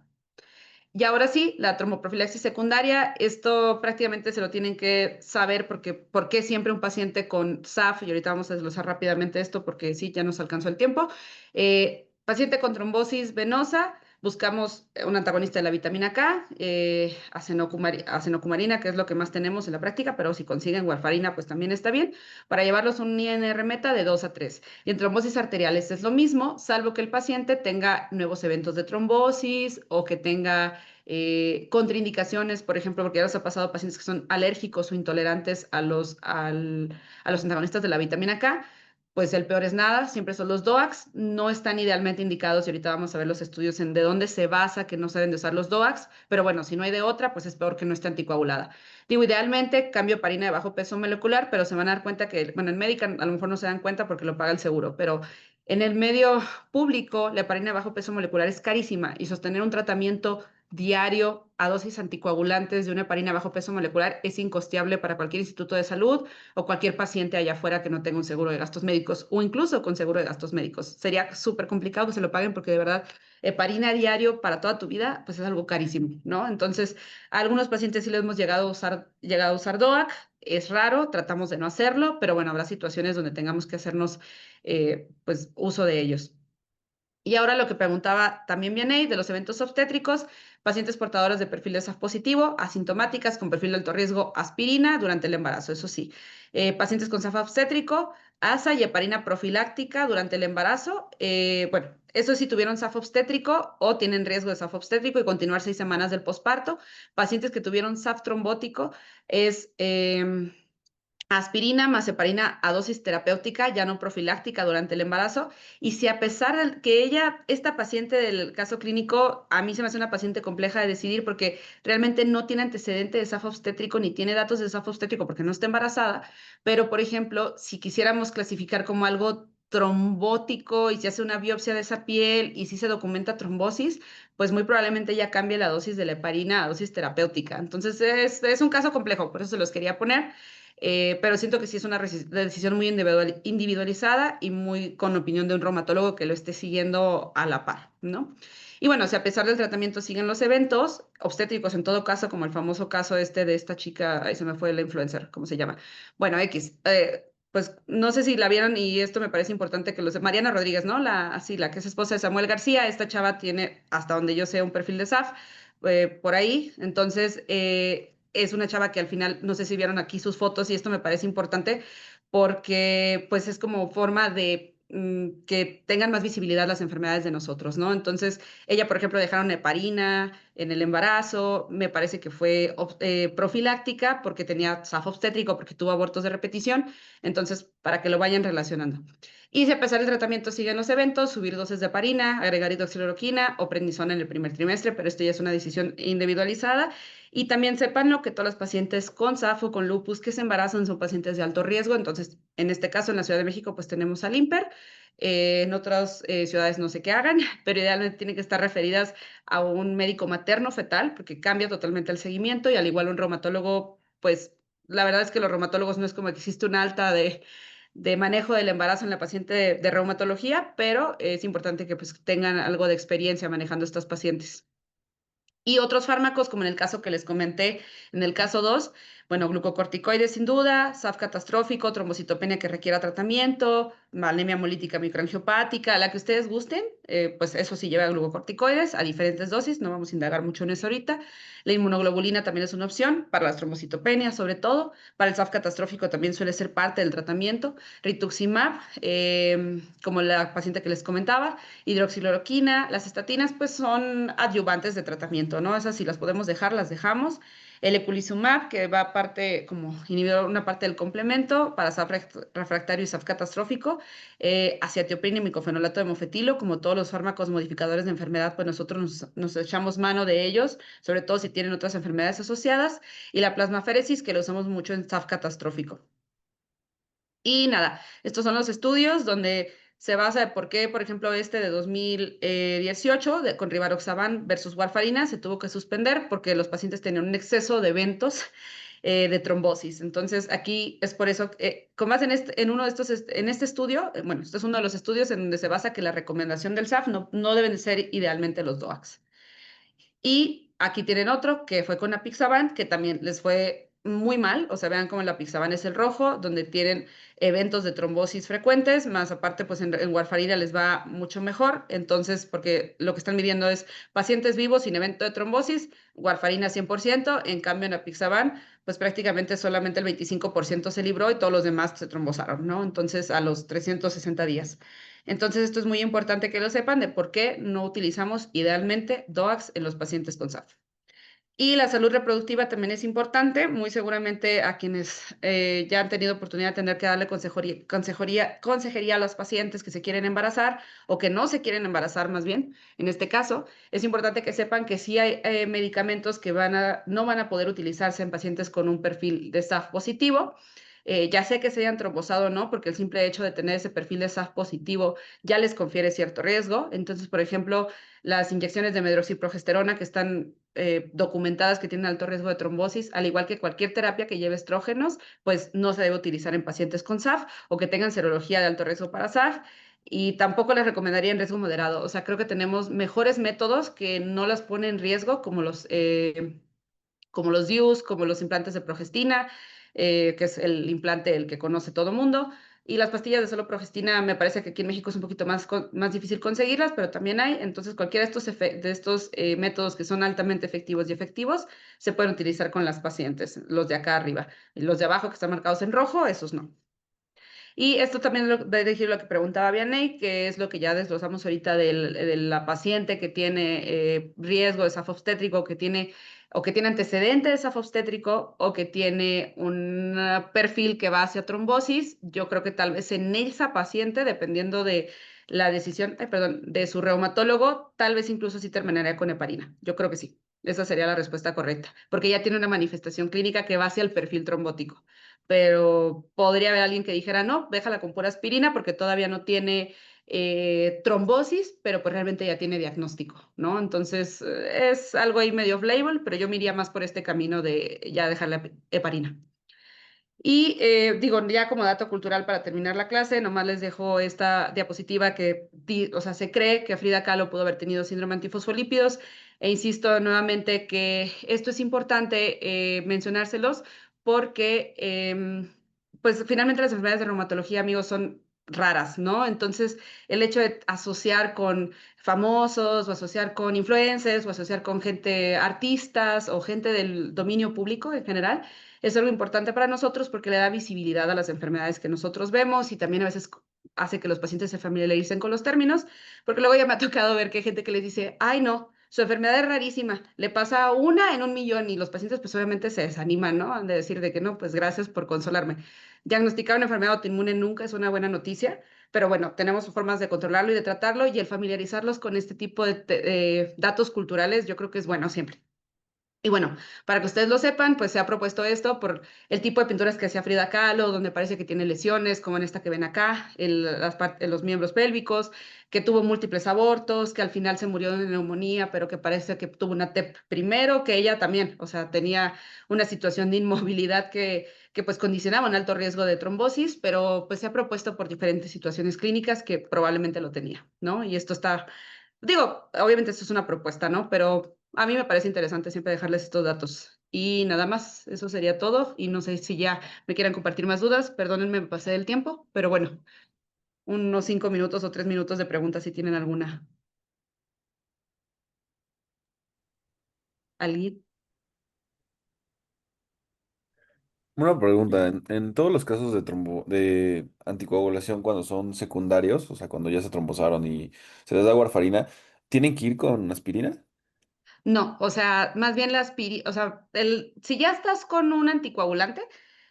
Y ahora sí, la tromboprofilaxis secundaria, esto prácticamente se lo tienen que saber porque ¿por qué siempre un paciente con SAF? Y ahorita vamos a desglosar rápidamente esto porque sí, ya nos alcanzó el tiempo. Paciente con trombosis venosa, buscamos un antagonista de la vitamina K, acenocumarina, que es lo que más tenemos en la práctica, pero si consiguen warfarina, pues también está bien, para llevarlos un INR meta de 2 a 3. Y en trombosis arteriales es lo mismo, salvo que el paciente tenga nuevos eventos de trombosis o que tenga contraindicaciones, por ejemplo, porque ya nos ha pasado pacientes que son alérgicos o intolerantes a los antagonistas de la vitamina K, pues el peor es nada, siempre son los DOACs, no están idealmente indicados y ahorita vamos a ver los estudios en de dónde se basa que no se deben de usar los DOACs, pero bueno, si no hay de otra, pues es peor que no esté anticoagulada. Digo, idealmente cambio heparina de bajo peso molecular, pero se van a dar cuenta que, bueno, en médica a lo mejor no se dan cuenta porque lo paga el seguro, pero en el medio público la heparina de bajo peso molecular es carísima y sostener un tratamiento diario a dosis anticoagulantes de una heparina bajo peso molecular es incosteable para cualquier instituto de salud o cualquier paciente allá afuera que no tenga un seguro de gastos médicos o incluso con seguro de gastos médicos. Sería súper complicado que se lo paguen porque de verdad heparina diario para toda tu vida pues es algo carísimo, ¿no? Entonces a algunos pacientes sí les hemos llegado a usar DOAC, es raro, tratamos de no hacerlo, pero bueno, habrá situaciones donde tengamos que hacernos pues uso de ellos. Y ahora lo que preguntaba también Vianey de los eventos obstétricos, pacientes portadoras de perfil de SAF positivo, asintomáticas con perfil de alto riesgo, aspirina durante el embarazo, eso sí. Pacientes con SAF obstétrico, ASA y heparina profiláctica durante el embarazo. Bueno, eso sí tuvieron SAF obstétrico o tienen riesgo de SAF obstétrico y continuar 6 semanas del posparto. Pacientes que tuvieron SAF trombótico es aspirina más heparina a dosis terapéutica, ya no profiláctica durante el embarazo. Y si a pesar de que esta paciente del caso clínico, a mí se me hace una paciente compleja de decidir porque realmente no tiene antecedente de SAF obstétrico ni tiene datos de SAF obstétrico porque no está embarazada, pero por ejemplo, si quisiéramos clasificar como algo trombótico y se hace una biopsia de esa piel y si se documenta trombosis, pues muy probablemente ya cambie la dosis de la heparina a dosis terapéutica. Entonces es un caso complejo, por eso se los quería poner. Pero siento que sí es una decisión muy individualizada y muy con opinión de un reumatólogo que lo esté siguiendo a la par, ¿no? Y bueno, si a pesar del tratamiento siguen los eventos obstétricos, en todo caso, como el famoso caso este de esta chica, ahí se me fue la influencer, ¿cómo se llama? Bueno, X, pues no sé si la vieron y esto me parece importante que lo sé. Mariana Rodríguez, ¿no? La que es esposa de Samuel García, esta chava tiene, hasta donde yo sé, un perfil de SAF por ahí. Entonces, es una chava que al final, no sé si vieron aquí sus fotos y esto me parece importante porque pues es como forma de que tengan más visibilidad las enfermedades de nosotros, ¿no? Entonces, ella, por ejemplo, dejaron heparina en el embarazo, me parece que fue profiláctica porque tenía SAF obstétrico, porque tuvo abortos de repetición, entonces, para que lo vayan relacionando. Y si a pesar del tratamiento siguen los eventos, subir dosis de heparina, agregar hidroxicloroquina o prednisona en el primer trimestre, pero esto ya es una decisión individualizada. Y también sépanlo que todos los pacientes con SAF o con lupus que se embarazan son pacientes de alto riesgo. Entonces, en este caso, en la Ciudad de México, pues tenemos al IMPER. En otras ciudades no sé qué hagan, pero idealmente tienen que estar referidas a un médico materno fetal, porque cambia totalmente el seguimiento y al igual un reumatólogo, pues la verdad es que los reumatólogos no es como que existe una alta de manejo del embarazo en la paciente de reumatología, pero es importante que pues tengan algo de experiencia manejando estas pacientes. Y otros fármacos, como en el caso que les comenté, en el caso 2, bueno, glucocorticoides sin duda, SAF catastrófico, trombocitopenia que requiera tratamiento, anemia hemolítica microangiopática, la que ustedes gusten, pues eso sí lleva glucocorticoides a diferentes dosis, no vamos a indagar mucho en eso ahorita. La inmunoglobulina también es una opción para las trombocitopenias, sobre todo. Para el SAF catastrófico también suele ser parte del tratamiento. Rituximab, como la paciente que les comentaba, hidroxicloroquina, las estatinas pues son adyuvantes de tratamiento, ¿no? Esas si las podemos dejar, las dejamos. El eculizumab, que va parte como inhibidor, una parte del complemento para SAF refractario y SAF catastrófico, acetioprim y micofenolato de mofetilo, como todos los fármacos modificadores de enfermedad, pues nosotros nos echamos mano de ellos, sobre todo si tienen otras enfermedades asociadas, y la plasmaféresis, que lo usamos mucho en SAF catastrófico. Y nada, estos son los estudios donde se basa de por qué, por ejemplo, este de 2018 con rivaroxaban versus warfarina se tuvo que suspender porque los pacientes tenían un exceso de eventos de trombosis. Entonces, aquí es por eso, con más en uno de estos, en este estudio, bueno, este es uno de los estudios en donde se basa que la recomendación del SAF no deben de ser idealmente los DOACs. Y aquí tienen otro que fue con apixaban, que también les fue muy mal. O sea, vean cómo el apixaban es el rojo, donde tienen eventos de trombosis frecuentes, más aparte, pues en warfarina les va mucho mejor. Entonces, porque lo que están midiendo es pacientes vivos sin evento de trombosis, warfarina 100%, en cambio en apixaban, pues prácticamente solamente el 25% se libró y todos los demás se trombosaron, ¿no? Entonces, a los 360 días. Entonces, esto es muy importante que lo sepan de por qué no utilizamos idealmente DOACs en los pacientes con SAF. Y la salud reproductiva también es importante, muy seguramente a quienes ya han tenido oportunidad de tener que darle consejería a los pacientes que se quieren embarazar o que no se quieren embarazar más bien. En este caso, es importante que sepan que sí hay medicamentos que no van a poder utilizarse en pacientes con un perfil de SAF positivo. Ya sé que se hayan trombosado o no, porque el simple hecho de tener ese perfil de SAF positivo ya les confiere cierto riesgo. Entonces, por ejemplo, las inyecciones de medroxiprogesterona que están documentadas que tienen alto riesgo de trombosis, al igual que cualquier terapia que lleve estrógenos, pues no se debe utilizar en pacientes con SAF o que tengan serología de alto riesgo para SAF. Y tampoco les recomendaría en riesgo moderado. O sea, creo que tenemos mejores métodos que no las ponen en riesgo, como los DIUs, como los implantes de progestina, que es el implante el que conoce todo el mundo. Y las pastillas de solo progestina, me parece que aquí en México es un poquito más difícil conseguirlas, pero también hay. Entonces, cualquiera de estos métodos que son altamente efectivos y efectivos se pueden utilizar con las pacientes, los de acá arriba. Los de abajo que están marcados en rojo, esos no. Y esto también va a decir lo que preguntaba Vianney, que es lo que ya desglosamos ahorita de la paciente que tiene riesgo de SAF obstétrico, o que tiene antecedente de SAF obstétrico, o que tiene un perfil que va hacia trombosis. Yo creo que tal vez en esa paciente, dependiendo de la decisión, perdón, de su reumatólogo, tal vez incluso sí terminaría con heparina. Yo creo que sí. Esa sería la respuesta correcta, porque ya tiene una manifestación clínica que va hacia el perfil trombótico, pero podría haber alguien que dijera, no, déjala con pura aspirina porque todavía no tiene trombosis, pero pues realmente ya tiene diagnóstico, ¿no? Entonces es algo ahí medio off-label, pero yo me iría más por este camino de ya dejar la heparina. Y digo, ya como dato cultural para terminar la clase, nomás les dejo esta diapositiva que, o sea, se cree que Frida Kahlo pudo haber tenido síndrome antifosfolípidos, e insisto nuevamente que esto es importante mencionárselos porque, pues finalmente las enfermedades de reumatología, amigos, son raras, ¿no? Entonces, el hecho de asociar con famosos o asociar con influencers o asociar con gente, artistas o gente del dominio público en general, es algo importante para nosotros porque le da visibilidad a las enfermedades que nosotros vemos y también a veces hace que los pacientes se familiaricen con los términos, porque luego ya me ha tocado ver que hay gente que les dice, ay no, su enfermedad es rarísima, le pasa una en 1 millón y los pacientes pues obviamente se desaniman, ¿no? Han de decir de que no, pues gracias por consolarme. Diagnosticar una enfermedad autoinmune nunca es una buena noticia, pero bueno, tenemos formas de controlarlo y de tratarlo y el familiarizarlos con este tipo de datos culturales yo creo que es bueno siempre. Y bueno, para que ustedes lo sepan, pues se ha propuesto esto por el tipo de pinturas que hacía Frida Kahlo, donde parece que tiene lesiones, como en esta que ven acá, en los miembros pélvicos, que tuvo múltiples abortos, que al final se murió de neumonía, pero que parece que tuvo una TEP primero, que ella también, o sea, tenía una situación de inmovilidad que pues condicionaba un alto riesgo de trombosis, pero pues se ha propuesto por diferentes situaciones clínicas que probablemente lo tenía, ¿no? Y esto está. Digo, obviamente esto es una propuesta, ¿no? Pero a mí me parece interesante siempre dejarles estos datos. Y nada más, eso sería todo. Y no sé si ya me quieran compartir más dudas. Perdónenme, me pasé del tiempo, pero bueno, unos 5 minutos o 3 minutos de preguntas si tienen alguna. ¿Alguien? Una pregunta, en todos los casos de anticoagulación cuando son secundarios, o sea, cuando ya se trombosaron y se les da warfarina, ¿tienen que ir con aspirina? No, o sea, más bien o sea, si ya estás con un anticoagulante,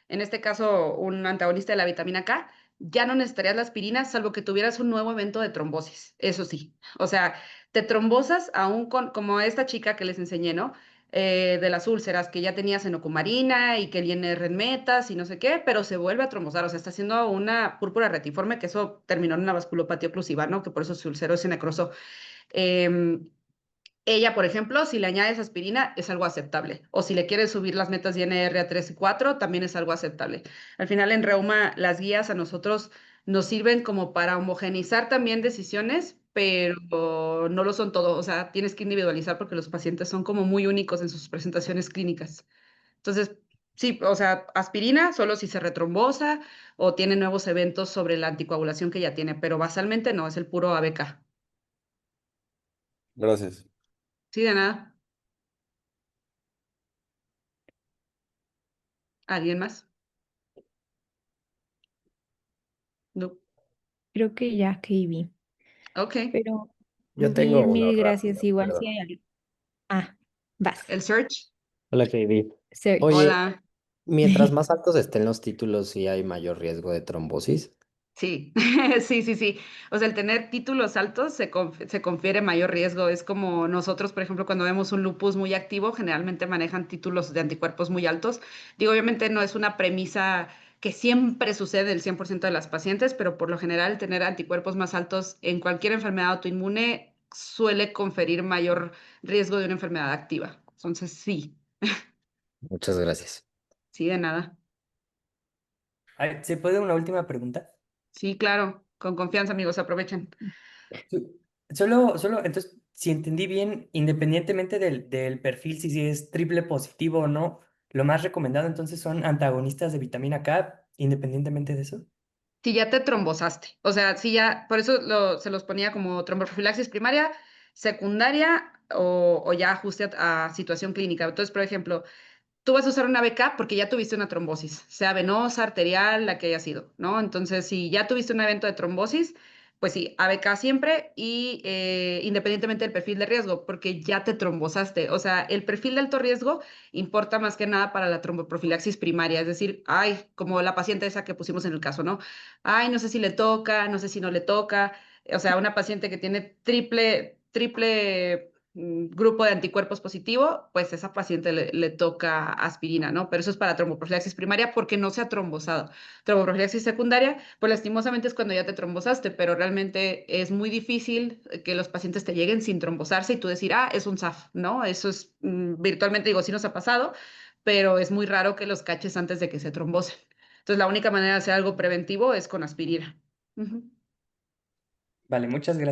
en este caso un antagonista de la vitamina K, ya no necesitarías la aspirina, salvo que tuvieras un nuevo evento de trombosis, eso sí. O sea, te trombosas aún como esta chica que les enseñé, ¿no? De las úlceras, que ya tenía senocumarina y que viene en metas y no sé qué, pero se vuelve a trombosar, o sea, está haciendo una púrpura retiforme, que eso terminó en una vasculopatía oclusiva, ¿no? Que por eso se ulceró y se necrosó. Em, Ella, por ejemplo, si le añades aspirina, es algo aceptable. O si le quieres subir las metas de INR a 3 y 4, también es algo aceptable. Al final, en Reuma, las guías a nosotros nos sirven como para homogeneizar también decisiones, pero no lo son todo. O sea, tienes que individualizar porque los pacientes son como muy únicos en sus presentaciones clínicas. Entonces, sí, o sea, aspirina solo si se retrombosa o tiene nuevos eventos sobre la anticoagulación que ya tiene, pero basalmente no, es el puro ABK. Gracias. Sí, de nada. ¿Alguien más? No. Creo que ya, KB. Ok. Pero Yo tengo uno mil gracias. rápido, Igual si perdón. hay algo. Ah, vas. El search. Hola, Katie. Search. Oye, Hola. mientras más altos estén los títulos, sí hay mayor riesgo de trombosis. Sí, sí, sí, sí. O sea, el tener títulos altos se confiere mayor riesgo. Es como nosotros, por ejemplo, cuando vemos un lupus muy activo, generalmente manejan títulos de anticuerpos muy altos. Digo, obviamente no es una premisa que siempre sucede en el 100% de las pacientes, pero por lo general tener anticuerpos más altos en cualquier enfermedad autoinmune suele conferir mayor riesgo de una enfermedad activa. Entonces, sí, Muchas gracias. sí, de nada. Ay, ¿se puede una última pregunta? Sí, claro, con confianza, amigos, aprovechen. Solo, entonces, si entendí bien, independientemente del perfil, si es triple positivo o no, lo más recomendado entonces son antagonistas de vitamina K, independientemente de eso. Si ya te trombosaste, o sea, si ya, por eso se los ponía como tromboprofilaxis primaria, secundaria o ya ajuste a situación clínica. Entonces, por ejemplo, tú vas a usar una BK porque ya tuviste una trombosis, sea venosa, arterial, la que haya sido, ¿no? Entonces, si ya tuviste un evento de trombosis, pues sí, ABK siempre y independientemente del perfil de riesgo, porque ya te trombosaste. O sea, el perfil de alto riesgo importa más que nada para la tromboprofilaxis primaria, es decir, ay, como la paciente esa que pusimos en el caso, ¿no? Ay, no sé si le toca, no sé si no le toca. O sea, una paciente que tiene triple grupo de anticuerpos positivo, pues a esa paciente le toca aspirina, ¿no? Pero eso es para tromboprofilaxis primaria porque no se ha trombosado. Tromboprofilaxis secundaria, pues lastimosamente es cuando ya te trombosaste, pero realmente es muy difícil que los pacientes te lleguen sin trombosarse y tú decir, ah, es un SAF, ¿no? Eso es virtualmente, digo, sí nos ha pasado, pero es muy raro que los caches antes de que se trombosen. Entonces, la única manera de hacer algo preventivo es con aspirina. Ujú. Vale, muchas gracias.